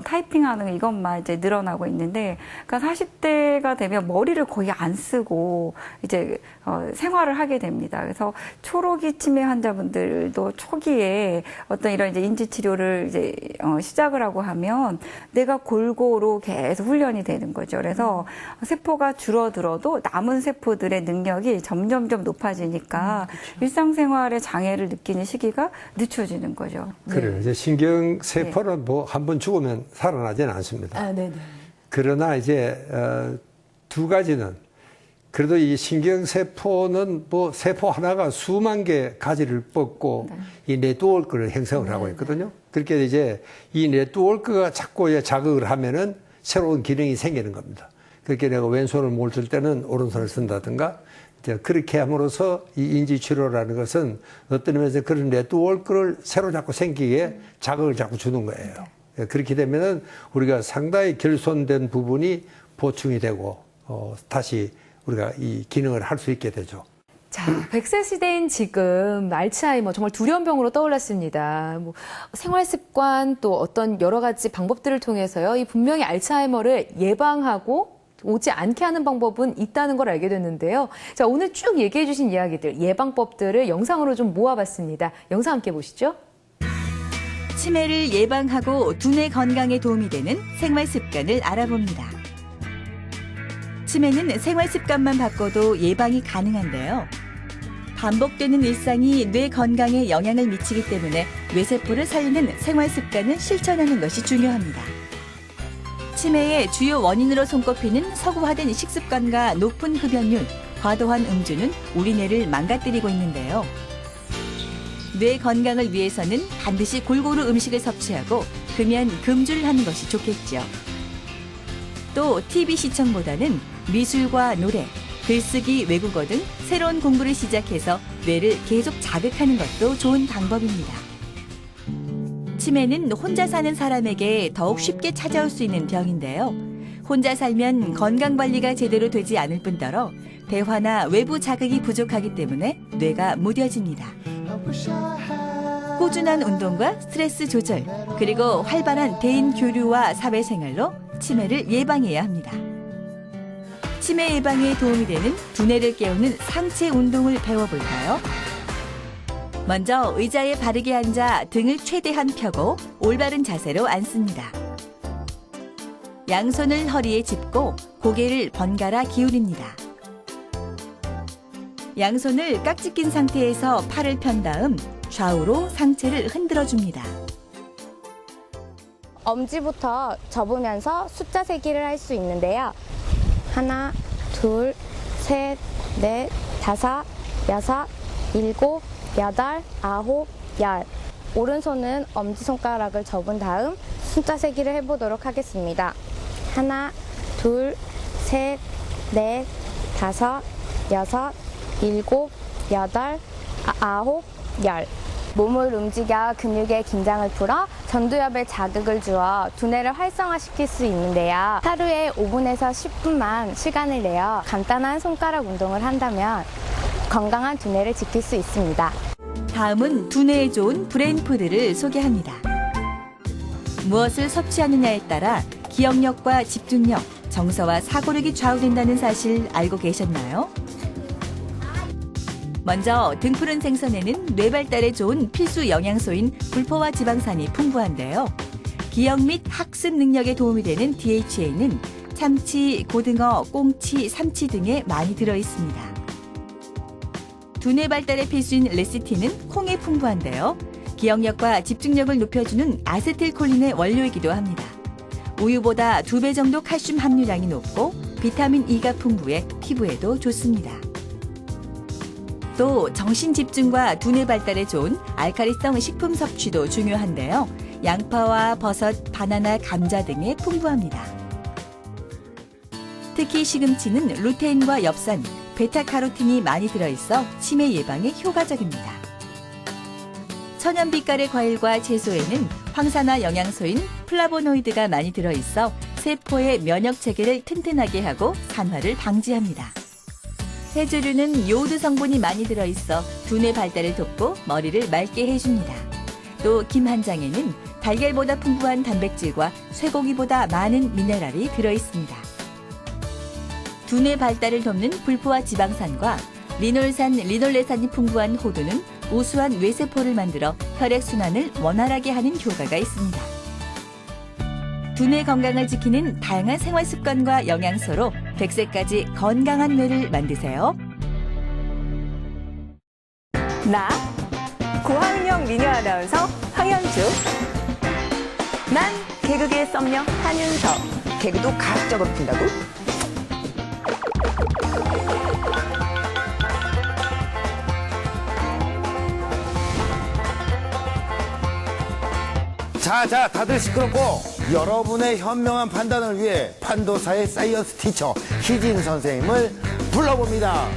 타이핑하는 이것만 이제 늘어나고 있는데, 그러니까 40대가 되면 머리를 거의 안 쓰고 이제 생활을 하게 됩니다. 그래서 초록이 치매 환자분들도 초기에 어떤 이런 이제 인지 치료를 이제 시작을 하고 하면 내가 골고루 계속 훈련이 되는 거죠. 그래서 세포가 줄어들어도 남은 세포들의 능력이 점점점 높아지니까 일상생활의 장애를 느끼는 시기가 늦춰지는 거죠.
그래요. 이제 신경 세포는 뭐 한 번 죽으면 살아나지는 않습니다.
아, 네네.
그러나 이제 두 가지는 그래도 이 신경 세포는 뭐 세포 하나가 수만 개 가지를 뻗고 이 네트워크를 형성을 하고 있거든요. 그렇게 이제 이 네트워크가 자꾸 자극을 하면은 새로운 기능이 생기는 겁니다. 그렇게 내가 왼손을 못 쓸 때는 오른손을 쓴다든가 그렇게 함으로써 이 인지치료라는 것은 어떤 의미에서 그런 네트워크를 새로 자꾸 생기게 자극을 자꾸 주는 거예요. 그렇게 되면은 우리가 상당히 결손된 부분이 보충이 되고 다시 우리가 이 기능을 할 수 있게 되죠.
자, 100세 시대인 지금 알츠하이머 정말 두려운 병으로 떠올랐습니다. 뭐 생활 습관 또 어떤 여러 가지 방법들을 통해서요. 이 분명히 알츠하이머를 예방하고 오지 않게 하는 방법은 있다는 걸 알게 됐는데요. 자, 오늘 쭉 얘기해 주신 이야기들, 예방법들을 영상으로 좀 모아봤습니다. 영상 함께 보시죠.
치매를 예방하고 두뇌 건강에 도움이 되는 생활 습관을 알아봅니다. 치매는 생활 습관만 바꿔도 예방이 가능한데요. 반복되는 일상이 뇌 건강에 영향을 미치기 때문에 뇌세포를 살리는 생활 습관을 실천하는 것이 중요합니다. 치매의 주요 원인으로 손꼽히는 서구화된 식습관과 높은 흡연율, 과도한 음주는 우리 뇌를 망가뜨리고 있는데요. 뇌 건강을 위해서는 반드시 골고루 음식을 섭취하고 금연, 금주를 하는 것이 좋겠죠. 또 TV 시청보다는 미술과 노래, 글쓰기, 외국어 등 새로운 공부를 시작해서 뇌를 계속 자극하는 것도 좋은 방법입니다. 치매는 혼자 사는 사람에게 더욱 쉽게 찾아올 수 있는 병인데요. 혼자 살면 건강관리가 제대로 되지 않을 뿐더러 대화나 외부 자극이 부족하기 때문에 뇌가 무뎌집니다. 꾸준한 운동과 스트레스 조절, 그리고 활발한 대인 교류와 사회생활로 치매를 예방해야 합니다. 치매 예방에 도움이 되는 두뇌를 깨우는 상체 운동을 배워볼까요? 먼저 의자에 바르게 앉아 등을 최대한 펴고 올바른 자세로 앉습니다. 양손을 허리에 짚고 고개를 번갈아 기울입니다. 양손을 깍지 낀 상태에서 팔을 편 다음 좌우로 상체를 흔들어줍니다.
엄지부터 접으면서 숫자 세기를 할 수 있는데요. 하나, 둘, 셋, 넷, 다섯, 여섯, 일곱, 여덟, 아홉, 열. 오른손은 엄지손가락을 접은 다음 숫자 세기를 해보도록 하겠습니다. 하나, 둘, 셋, 넷, 다섯, 여섯, 일곱, 여덟, 아홉, 열. 몸을 움직여 근육의 긴장을 풀어 전두엽에 자극을 주어 두뇌를 활성화시킬 수 있는데요. 하루에 5분에서 10분만 시간을 내어 간단한 손가락 운동을 한다면 건강한 두뇌를 지킬 수 있습니다.
다음은 두뇌에 좋은 브레인푸드를 소개합니다. 무엇을 섭취하느냐에 따라 기억력과 집중력, 정서와 사고력이 좌우된다는 사실 알고 계셨나요? 먼저 등푸른 생선에는 뇌 발달에 좋은 필수 영양소인 불포화 지방산이 풍부한데요. 기억 및 학습 능력에 도움이 되는 DHA는 참치, 고등어, 꽁치, 삼치 등에 많이 들어있습니다. 두뇌 발달에 필수인 레시틴은 콩에 풍부한데요. 기억력과 집중력을 높여주는 아세틸콜린의 원료이기도 합니다. 우유보다 2배 정도 칼슘 함유량이 높고 비타민 E가 풍부해 피부에도 좋습니다. 또 정신 집중과 두뇌 발달에 좋은 알칼리성 식품 섭취도 중요한데요. 양파와 버섯, 바나나, 감자 등에 풍부합니다. 특히 시금치는 루테인과 엽산, 베타카로틴이 많이 들어있어 치매 예방에 효과적입니다. 천연 빛깔의 과일과 채소에는 황산화 영양소인 플라보노이드가 많이 들어있어 세포의 면역 체계를 튼튼하게 하고 산화를 방지합니다. 해조류는 요오드 성분이 많이 들어있어 두뇌 발달을 돕고 머리를 맑게 해줍니다. 또 김 한 장에는 달걀보다 풍부한 단백질과 쇠고기보다 많은 미네랄이 들어있습니다. 두뇌 발달을 돕는 불포화 지방산과 리놀산, 리놀레산이 풍부한 호두는 우수한 뇌세포를 만들어 혈액순환을 원활하게 하는 효과가 있습니다. 두뇌 건강을 지키는 다양한 생활 습관과 영양소로 100세까지 건강한 뇌를 만드세요.
나 고학력 미녀 아나운서 황현주. 난 개그계의 썸녀 한윤서. 개그도 과학적으로 푼다고?
자, 다들 시끄럽고 여러분의 현명한 판단을 위해 판도사의 사이언스 티처 희진 선생님을 불러봅니다.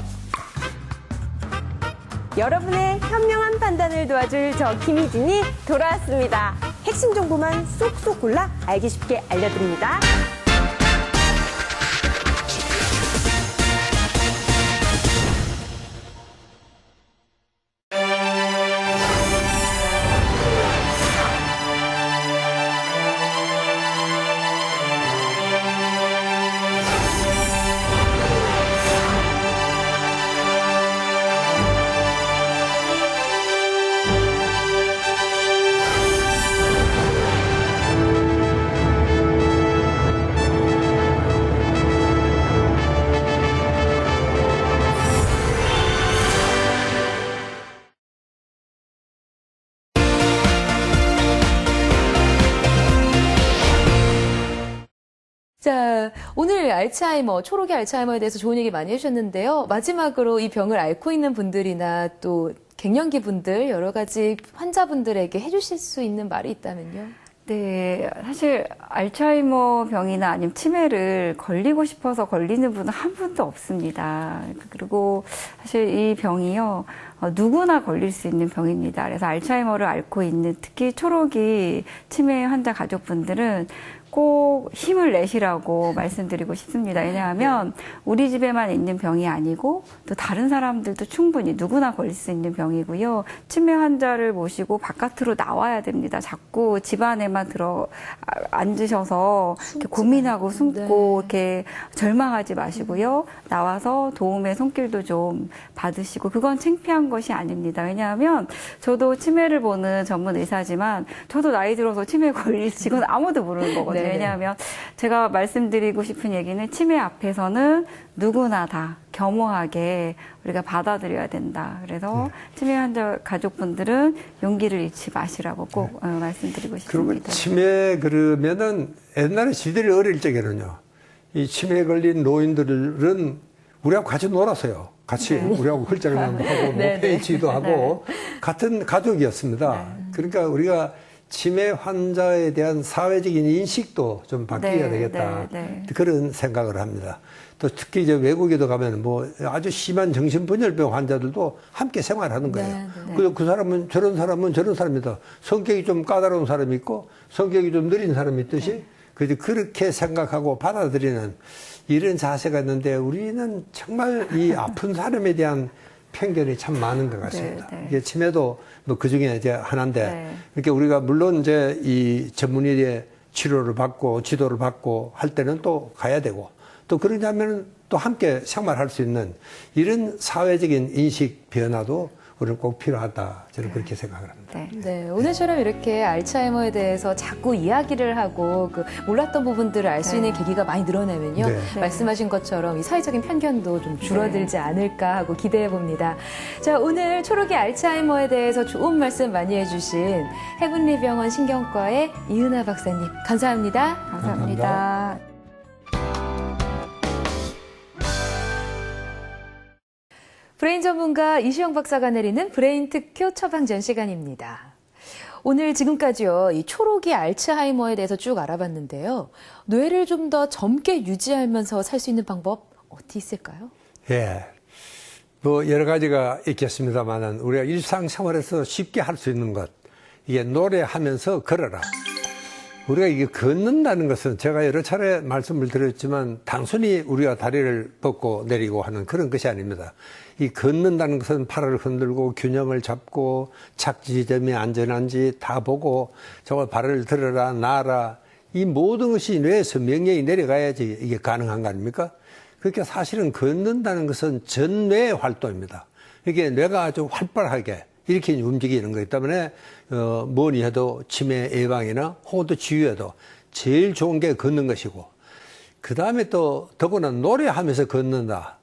여러분의 현명한 판단을 도와줄 저 김희진이 돌아왔습니다. 핵심 정보만 쏙쏙 골라 알기 쉽게 알려드립니다.
자, 오늘 알츠하이머, 초록의 알츠하이머에 대해서 좋은 얘기 많이 해주셨는데요. 마지막으로 이 병을 앓고 있는 분들이나 또 갱년기 분들, 여러 가지 환자분들에게 해주실 수 있는 말이 있다면요?
네, 사실 알츠하이머 병이나 아니면 치매를 걸리고 싶어서 걸리는 분은 한 분도 없습니다. 그리고 사실 이 병이요, 누구나 걸릴 수 있는 병입니다. 그래서 알츠하이머를 앓고 있는 특히 초록이 치매 환자 가족분들은 꼭 힘을 내시라고 말씀드리고 싶습니다. 왜냐하면 우리 집에만 있는 병이 아니고 또 다른 사람들도 충분히 누구나 걸릴 수 있는 병이고요. 치매 환자를 모시고 바깥으로 나와야 됩니다. 자꾸 집 안에만 앉으셔서 이렇게 고민하고 숨고 이렇게 절망하지 마시고요. 나와서 도움의 손길도 좀 받으시고 그건 창피한 것이 아닙니다. 왜냐하면 저도 치매를 보는 전문 의사지만 저도 나이 들어서 치매에 걸릴지 이건 아무도 모르는 거거든요. 왜냐하면 제가 말씀드리고 싶은 얘기는 치매 앞에서는 누구나 다 겸허하게 우리가 받아들여야 된다. 그래서 치매 환자 가족분들은 용기를 잃지 마시라고 꼭 말씀드리고 싶습니다.
그리고 치매 그러면은 옛날에 시들이 어릴 적에는요. 이 치매에 걸린 노인들은 우리하고 같이 놀았어요. 같이 우리하고 훌쩍하고 하고 페이치도 하고 같은 가족이었습니다. 그러니까 우리가 치매 환자에 대한 사회적인 인식도 좀 바뀌어야 되겠다. 그런 생각을 합니다. 또 특히 이제 외국에도 가면 뭐 아주 심한 정신분열병 환자들도 함께 생활하는 거예요. 그 사람은 저런 사람이다. 성격이 좀 까다로운 사람이 있고 성격이 좀 느린 사람이 있듯이 그렇게 생각하고 받아들이는 이런 자세가 있는데 우리는 정말 이 아픈 사람에 대한 편견이 참 많은 것 같습니다. 이게 치매도 뭐 그 중에 이제 하나인데, 그러니까 우리가 물론 이제 이 전문의의 치료를 받고 지도를 받고 할 때는 또 가야 되고, 또 그러냐면 또 함께 생활할 수 있는 이런 사회적인 인식 변화도 우리는 꼭 필요하다. 저는 그렇게 생각을 합니다.
네, 오늘처럼 이렇게 알츠하이머에 대해서 자꾸 이야기를 하고 몰랐던 부분들을 알 수 있는 계기가 많이 늘어나면요. 말씀하신 것처럼 이 사회적인 편견도 좀 줄어들지 않을까 하고 기대해 봅니다. 자, 오늘 초록이 알츠하이머에 대해서 좋은 말씀 많이 해주신 헤븐리 병원 신경과의 이은하 박사님, 감사합니다.
감사합니다.
브레인 전문가 이시영 박사가 내리는 브레인 특효 처방전 시간입니다. 오늘 지금까지요, 이 초록이 알츠하이머에 대해서 쭉 알아봤는데요. 뇌를 좀 더 젊게 유지하면서 살 수 있는 방법 어디 있을까요?
예. 뭐 여러 가지가 있겠습니다만은 우리가 일상생활에서 쉽게 할 수 있는 것, 이게 노래하면서 걸어라. 우리가 이게 걷는다는 것은 제가 여러 차례 말씀을 드렸지만 단순히 우리가 다리를 뻗고 내리고 하는 그런 것이 아닙니다. 이 걷는다는 것은 팔을 흔들고 균형을 잡고 착지 지점이 안전한지 다 보고 저걸 발을 들어라 놔라, 이 모든 것이 뇌에서 명령이 내려가야지 이게 가능한 거 아닙니까? 그러니까 사실은 걷는다는 것은 전뇌 활동입니다. 이게 뇌가 아주 활발하게 이렇게 움직이는 거기 때문에 뭐니 해도 치매 예방이나 혹은 또 치유에도 제일 좋은 게 걷는 것이고, 그 다음에 또 더구나 노래하면서 걷는다.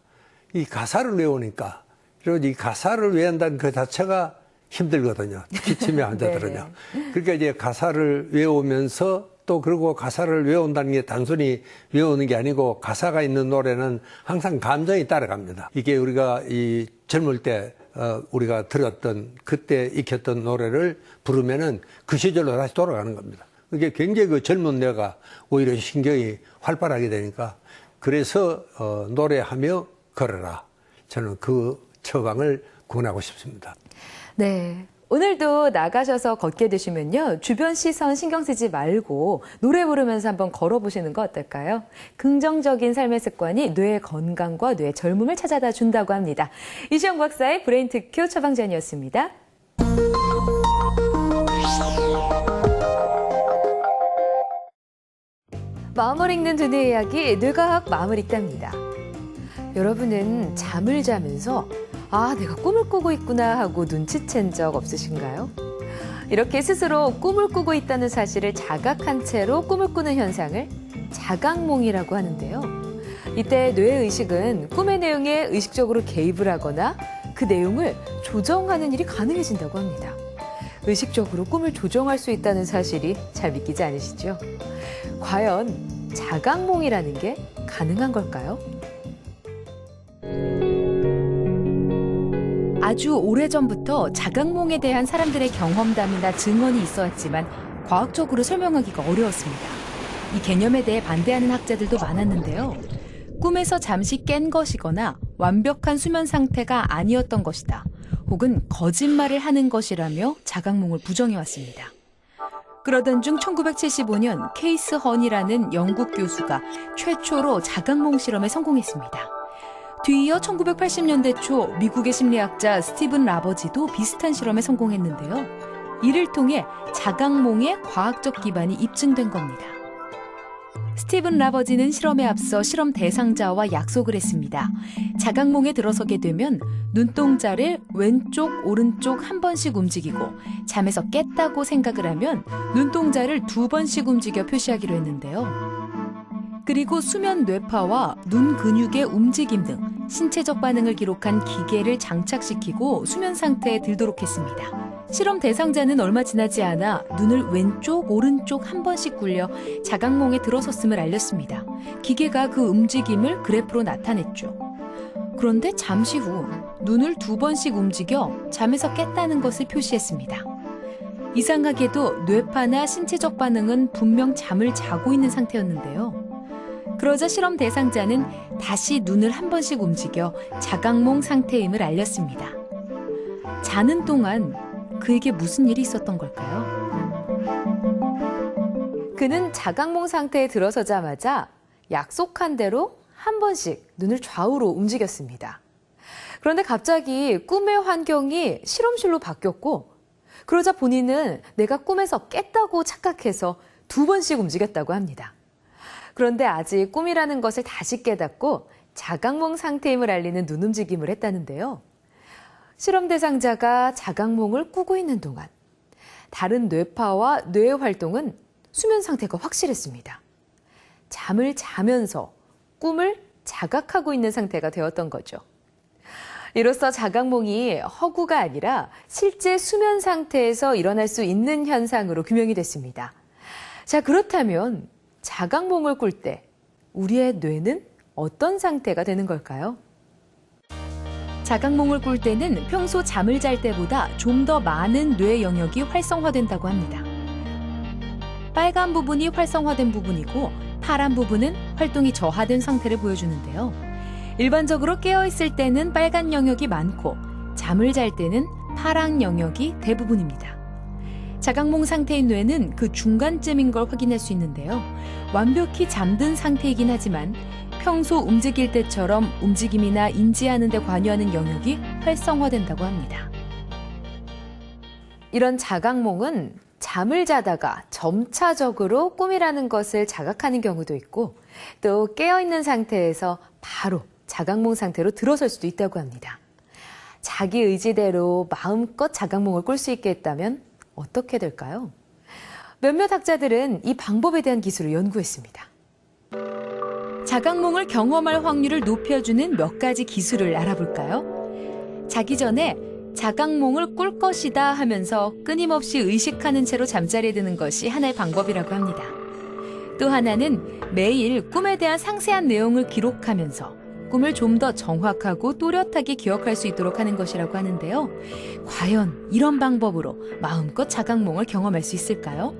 이 가사를 외우니까, 그리고 이 가사를 외운다는 그 자체가 힘들거든요. 특히 치매 환자들은요. 그러니까 이제 가사를 외우면서 또 그리고 가사를 외운다는 게 단순히 외우는 게 아니고 가사가 있는 노래는 항상 감정이 따라갑니다. 이게 우리가 이 젊을 때 우리가 들었던 그때 익혔던 노래를 부르면은 그 시절로 다시 돌아가는 겁니다. 그게 굉장히 그 젊은 뇌가 오히려 신경이 활발하게 되니까, 그래서 노래하며 걸어라. 저는 그 처방을 권하고 싶습니다.
네. 오늘도 나가셔서 걷게 되시면요, 주변 시선 신경 쓰지 말고 노래 부르면서 한번 걸어보시는 거 어떨까요? 긍정적인 삶의 습관이 뇌의 건강과 뇌의 젊음을 찾아다 준다고 합니다. 이시영 박사의 브레인 특효 처방전이었습니다. 마음을 읽는 두뇌 이야기, 뇌과학 마음을 읽답니다. 여러분은 잠을 자면서 내가 꿈을 꾸고 있구나 하고 눈치챈 적 없으신가요? 이렇게 스스로 꿈을 꾸고 있다는 사실을 자각한 채로 꿈을 꾸는 현상을 자각몽이라고 하는데요. 이때 뇌의 의식은 꿈의 내용에 의식적으로 개입을 하거나 그 내용을 조정하는 일이 가능해진다고 합니다. 의식적으로 꿈을 조정할 수 있다는 사실이 잘 믿기지 않으시죠? 과연 자각몽이라는 게 가능한 걸까요? 아주 오래전부터 자각몽에 대한 사람들의 경험담이나 증언이 있어왔지만 과학적으로 설명하기가 어려웠습니다. 이 개념에 대해 반대하는 학자들도 많았는데요. 꿈에서 잠시 깬 것이거나 완벽한 수면 상태가 아니었던 것이다. 혹은 거짓말을 하는 것이라며 자각몽을 부정해왔습니다. 그러던 중 1975년 케이스 헌이라는 영국 교수가 최초로 자각몽 실험에 성공했습니다. 뒤이어 1980년대 초 미국의 심리학자 스티븐 라버지도 비슷한 실험에 성공했는데요. 이를 통해 자각몽의 과학적 기반이 입증된 겁니다. 스티븐 라버지는 실험에 앞서 실험 대상자와 약속을 했습니다. 자각몽에 들어서게 되면 눈동자를 왼쪽, 오른쪽 한 번씩 움직이고 잠에서 깼다고 생각을 하면 눈동자를 2번씩 움직여 표시하기로 했는데요. 그리고 수면 뇌파와 눈 근육의 움직임 등 신체적 반응을 기록한 기계를 장착시키고 수면 상태에 들도록 했습니다. 실험 대상자는 얼마 지나지 않아 눈을 왼쪽, 오른쪽 한 번씩 굴려 자각몽에 들어섰음을 알렸습니다. 기계가 그 움직임을 그래프로 나타냈죠. 그런데 잠시 후 눈을 2번씩 움직여 잠에서 깼다는 것을 표시했습니다. 이상하게도 뇌파나 신체적 반응은 분명 잠을 자고 있는 상태였는데요. 그러자 실험 대상자는 다시 눈을 한 번씩 움직여 자각몽 상태임을 알렸습니다. 자는 동안 그에게 무슨 일이 있었던 걸까요? 그는 자각몽 상태에 들어서자마자 약속한 대로 한 번씩 눈을 좌우로 움직였습니다. 그런데 갑자기 꿈의 환경이 실험실로 바뀌었고, 그러자 본인은 내가 꿈에서 깼다고 착각해서 2번씩 움직였다고 합니다. 그런데 아직 꿈이라는 것을 다시 깨닫고 자각몽 상태임을 알리는 눈 움직임을 했다는데요. 실험 대상자가 자각몽을 꾸고 있는 동안 다른 뇌파와 뇌의 활동은 수면 상태가 확실했습니다. 잠을 자면서 꿈을 자각하고 있는 상태가 되었던 거죠. 이로써 자각몽이 허구가 아니라 실제 수면 상태에서 일어날 수 있는 현상으로 규명이 됐습니다. 자, 그렇다면 자각몽을 꿀 때 우리의 뇌는 어떤 상태가 되는 걸까요? 자각몽을 꿀 때는 평소 잠을 잘 때보다 좀 더 많은 뇌 영역이 활성화된다고 합니다. 빨간 부분이 활성화된 부분이고 파란 부분은 활동이 저하된 상태를 보여주는데요. 일반적으로 깨어있을 때는 빨간 영역이 많고 잠을 잘 때는 파란 영역이 대부분입니다. 자각몽 상태인 뇌는 그 중간쯤인 걸 확인할 수 있는데요. 완벽히 잠든 상태이긴 하지만 평소 움직일 때처럼 움직임이나 인지하는 데 관여하는 영역이 활성화된다고 합니다. 이런 자각몽은 잠을 자다가 점차적으로 꿈이라는 것을 자각하는 경우도 있고, 또 깨어있는 상태에서 바로 자각몽 상태로 들어설 수도 있다고 합니다. 자기 의지대로 마음껏 자각몽을 꿀 수 있게 했다면 어떻게 될까요? 몇몇 학자들은 이 방법에 대한 기술을 연구했습니다. 자각몽을 경험할 확률을 높여주는 몇 가지 기술을 알아볼까요? 자기 전에 자각몽을 꿀 것이다 하면서 끊임없이 의식하는 채로 잠자리에 드는 것이 하나의 방법이라고 합니다. 또 하나는 매일 꿈에 대한 상세한 내용을 기록하면서 꿈을 좀 더 정확하고 또렷하게 기억할 수 있도록 하는 것이라고 하는데요. 과연 이런 방법으로 마음껏 자각몽을 경험할 수 있을까요?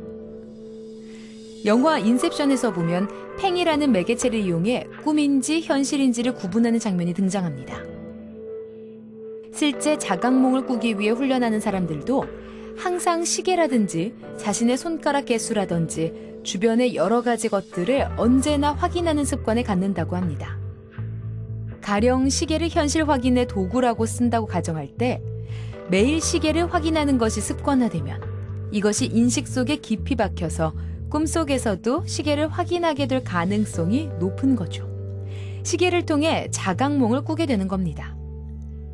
영화 인셉션에서 보면 팽이라는 매개체를 이용해 꿈인지 현실인지를 구분하는 장면이 등장합니다. 실제 자각몽을 꾸기 위해 훈련하는 사람들도 항상 시계라든지 자신의 손가락 개수라든지 주변의 여러 가지 것들을 언제나 확인하는 습관을 갖는다고 합니다. 가령 시계를 현실 확인의 도구라고 쓴다고 가정할 때 매일 시계를 확인하는 것이 습관화되면 이것이 인식 속에 깊이 박혀서 꿈속에서도 시계를 확인하게 될 가능성이 높은 거죠. 시계를 통해 자각몽을 꾸게 되는 겁니다.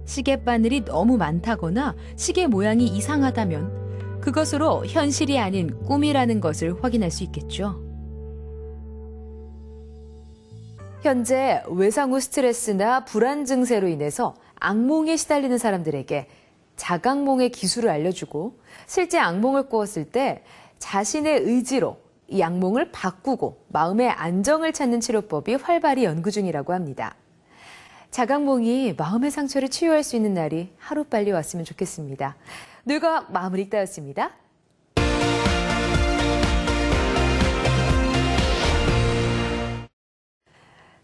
시계바늘이 너무 많다거나 시계 모양이 이상하다면 그것으로 현실이 아닌 꿈이라는 것을 확인할 수 있겠죠. 현재 외상 후 스트레스나 불안 증세로 인해서 악몽에 시달리는 사람들에게 자각몽의 기술을 알려주고 실제 악몽을 꾸었을 때 자신의 의지로 이 악몽을 바꾸고 마음의 안정을 찾는 치료법이 활발히 연구 중이라고 합니다. 자각몽이 마음의 상처를 치유할 수 있는 날이 하루빨리 왔으면 좋겠습니다. 뇌과학 마무리 따였습니다.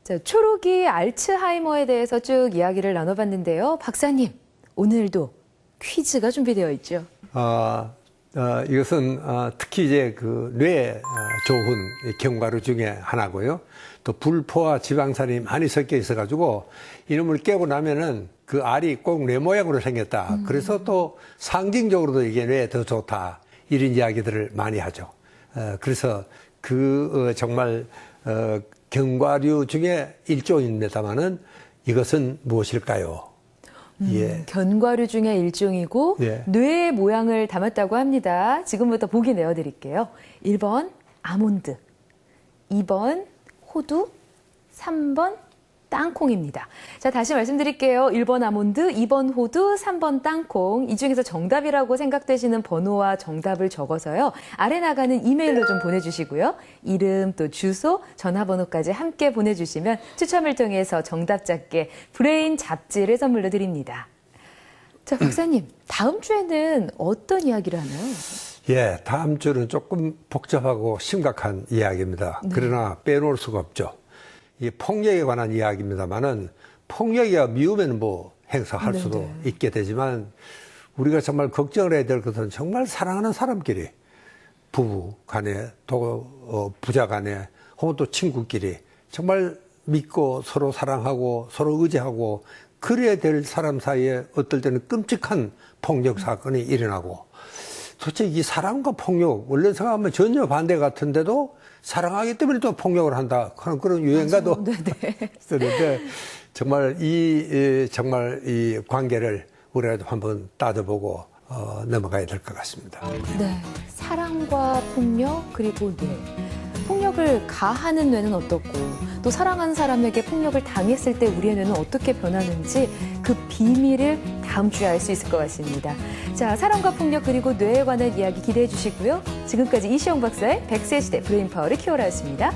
자, 초록이 알츠하이머에 대해서 쭉 이야기를 나눠봤는데요. 박사님, 오늘도 퀴즈가 준비되어 있죠.
이것은 특히 이제 그 뇌에 좋은 견과류 중에 하나고요. 또 불포와 지방산이 많이 섞여 있어가지고 이놈을 깨고 나면은 그 알이 꼭 뇌 모양으로 생겼다. 그래서 또 상징적으로도 이게 뇌에 더 좋다. 이런 이야기들을 많이 하죠. 그래서 정말 견과류 중에 일종입니다만은 이것은 무엇일까요? 예.
견과류 중에 일종이고
예.
뇌의 모양을 담았다고 합니다. 지금부터 보기 내어드릴게요. 1번 아몬드, 2번 호두, 3번 땅콩입니다. 자, 다시 말씀드릴게요. 1번 아몬드, 2번 호두, 3번 땅콩. 이 중에서 정답이라고 생각되시는 번호와 정답을 적어서요. 아래 나가는 이메일로 좀 보내주시고요. 이름 또 주소, 전화번호까지 함께 보내주시면 추첨을 통해서 정답자께 브레인 잡지를 선물로 드립니다. 자, 박사님, 다음 주에는 어떤 이야기를 하나요?
예, 다음 주는 조금 복잡하고 심각한 이야기입니다.
네.
그러나 빼놓을 수가 없죠. 이 폭력에 관한 이야기입니다만은 폭력이야 미우면 뭐 행사할 수도 있게 되지만 우리가 정말 걱정을 해야 될 것은 정말 사랑하는 사람끼리 부부 간에 또 부자 간에 혹은 또 친구끼리 정말 믿고 서로 사랑하고 서로 의지하고 그래야 될 사람 사이에 어떨 때는 끔찍한 폭력 사건이 일어나고 솔직히 이 사랑과 폭력 원래 생각하면 전혀 반대 같은데도 사랑하기 때문에 또 폭력을 한다 하는 그런 유행가도 있었는데 정말 이 관계를 우리라도 한번 따져보고 넘어가야 될 것 같습니다.
네, 사랑과 폭력 그리고 뇌. 폭력을 가하는 뇌는 어떻고 또 사랑하는 사람에게 폭력을 당했을 때 우리의 뇌는 어떻게 변하는지 그 비밀을 다음 주에 알 수 있을 것 같습니다. 자, 사랑과 폭력 그리고 뇌에 관한 이야기 기대해 주시고요. 지금까지 이시영 박사의 100세 시대 브레인파워를 키워라였습니다.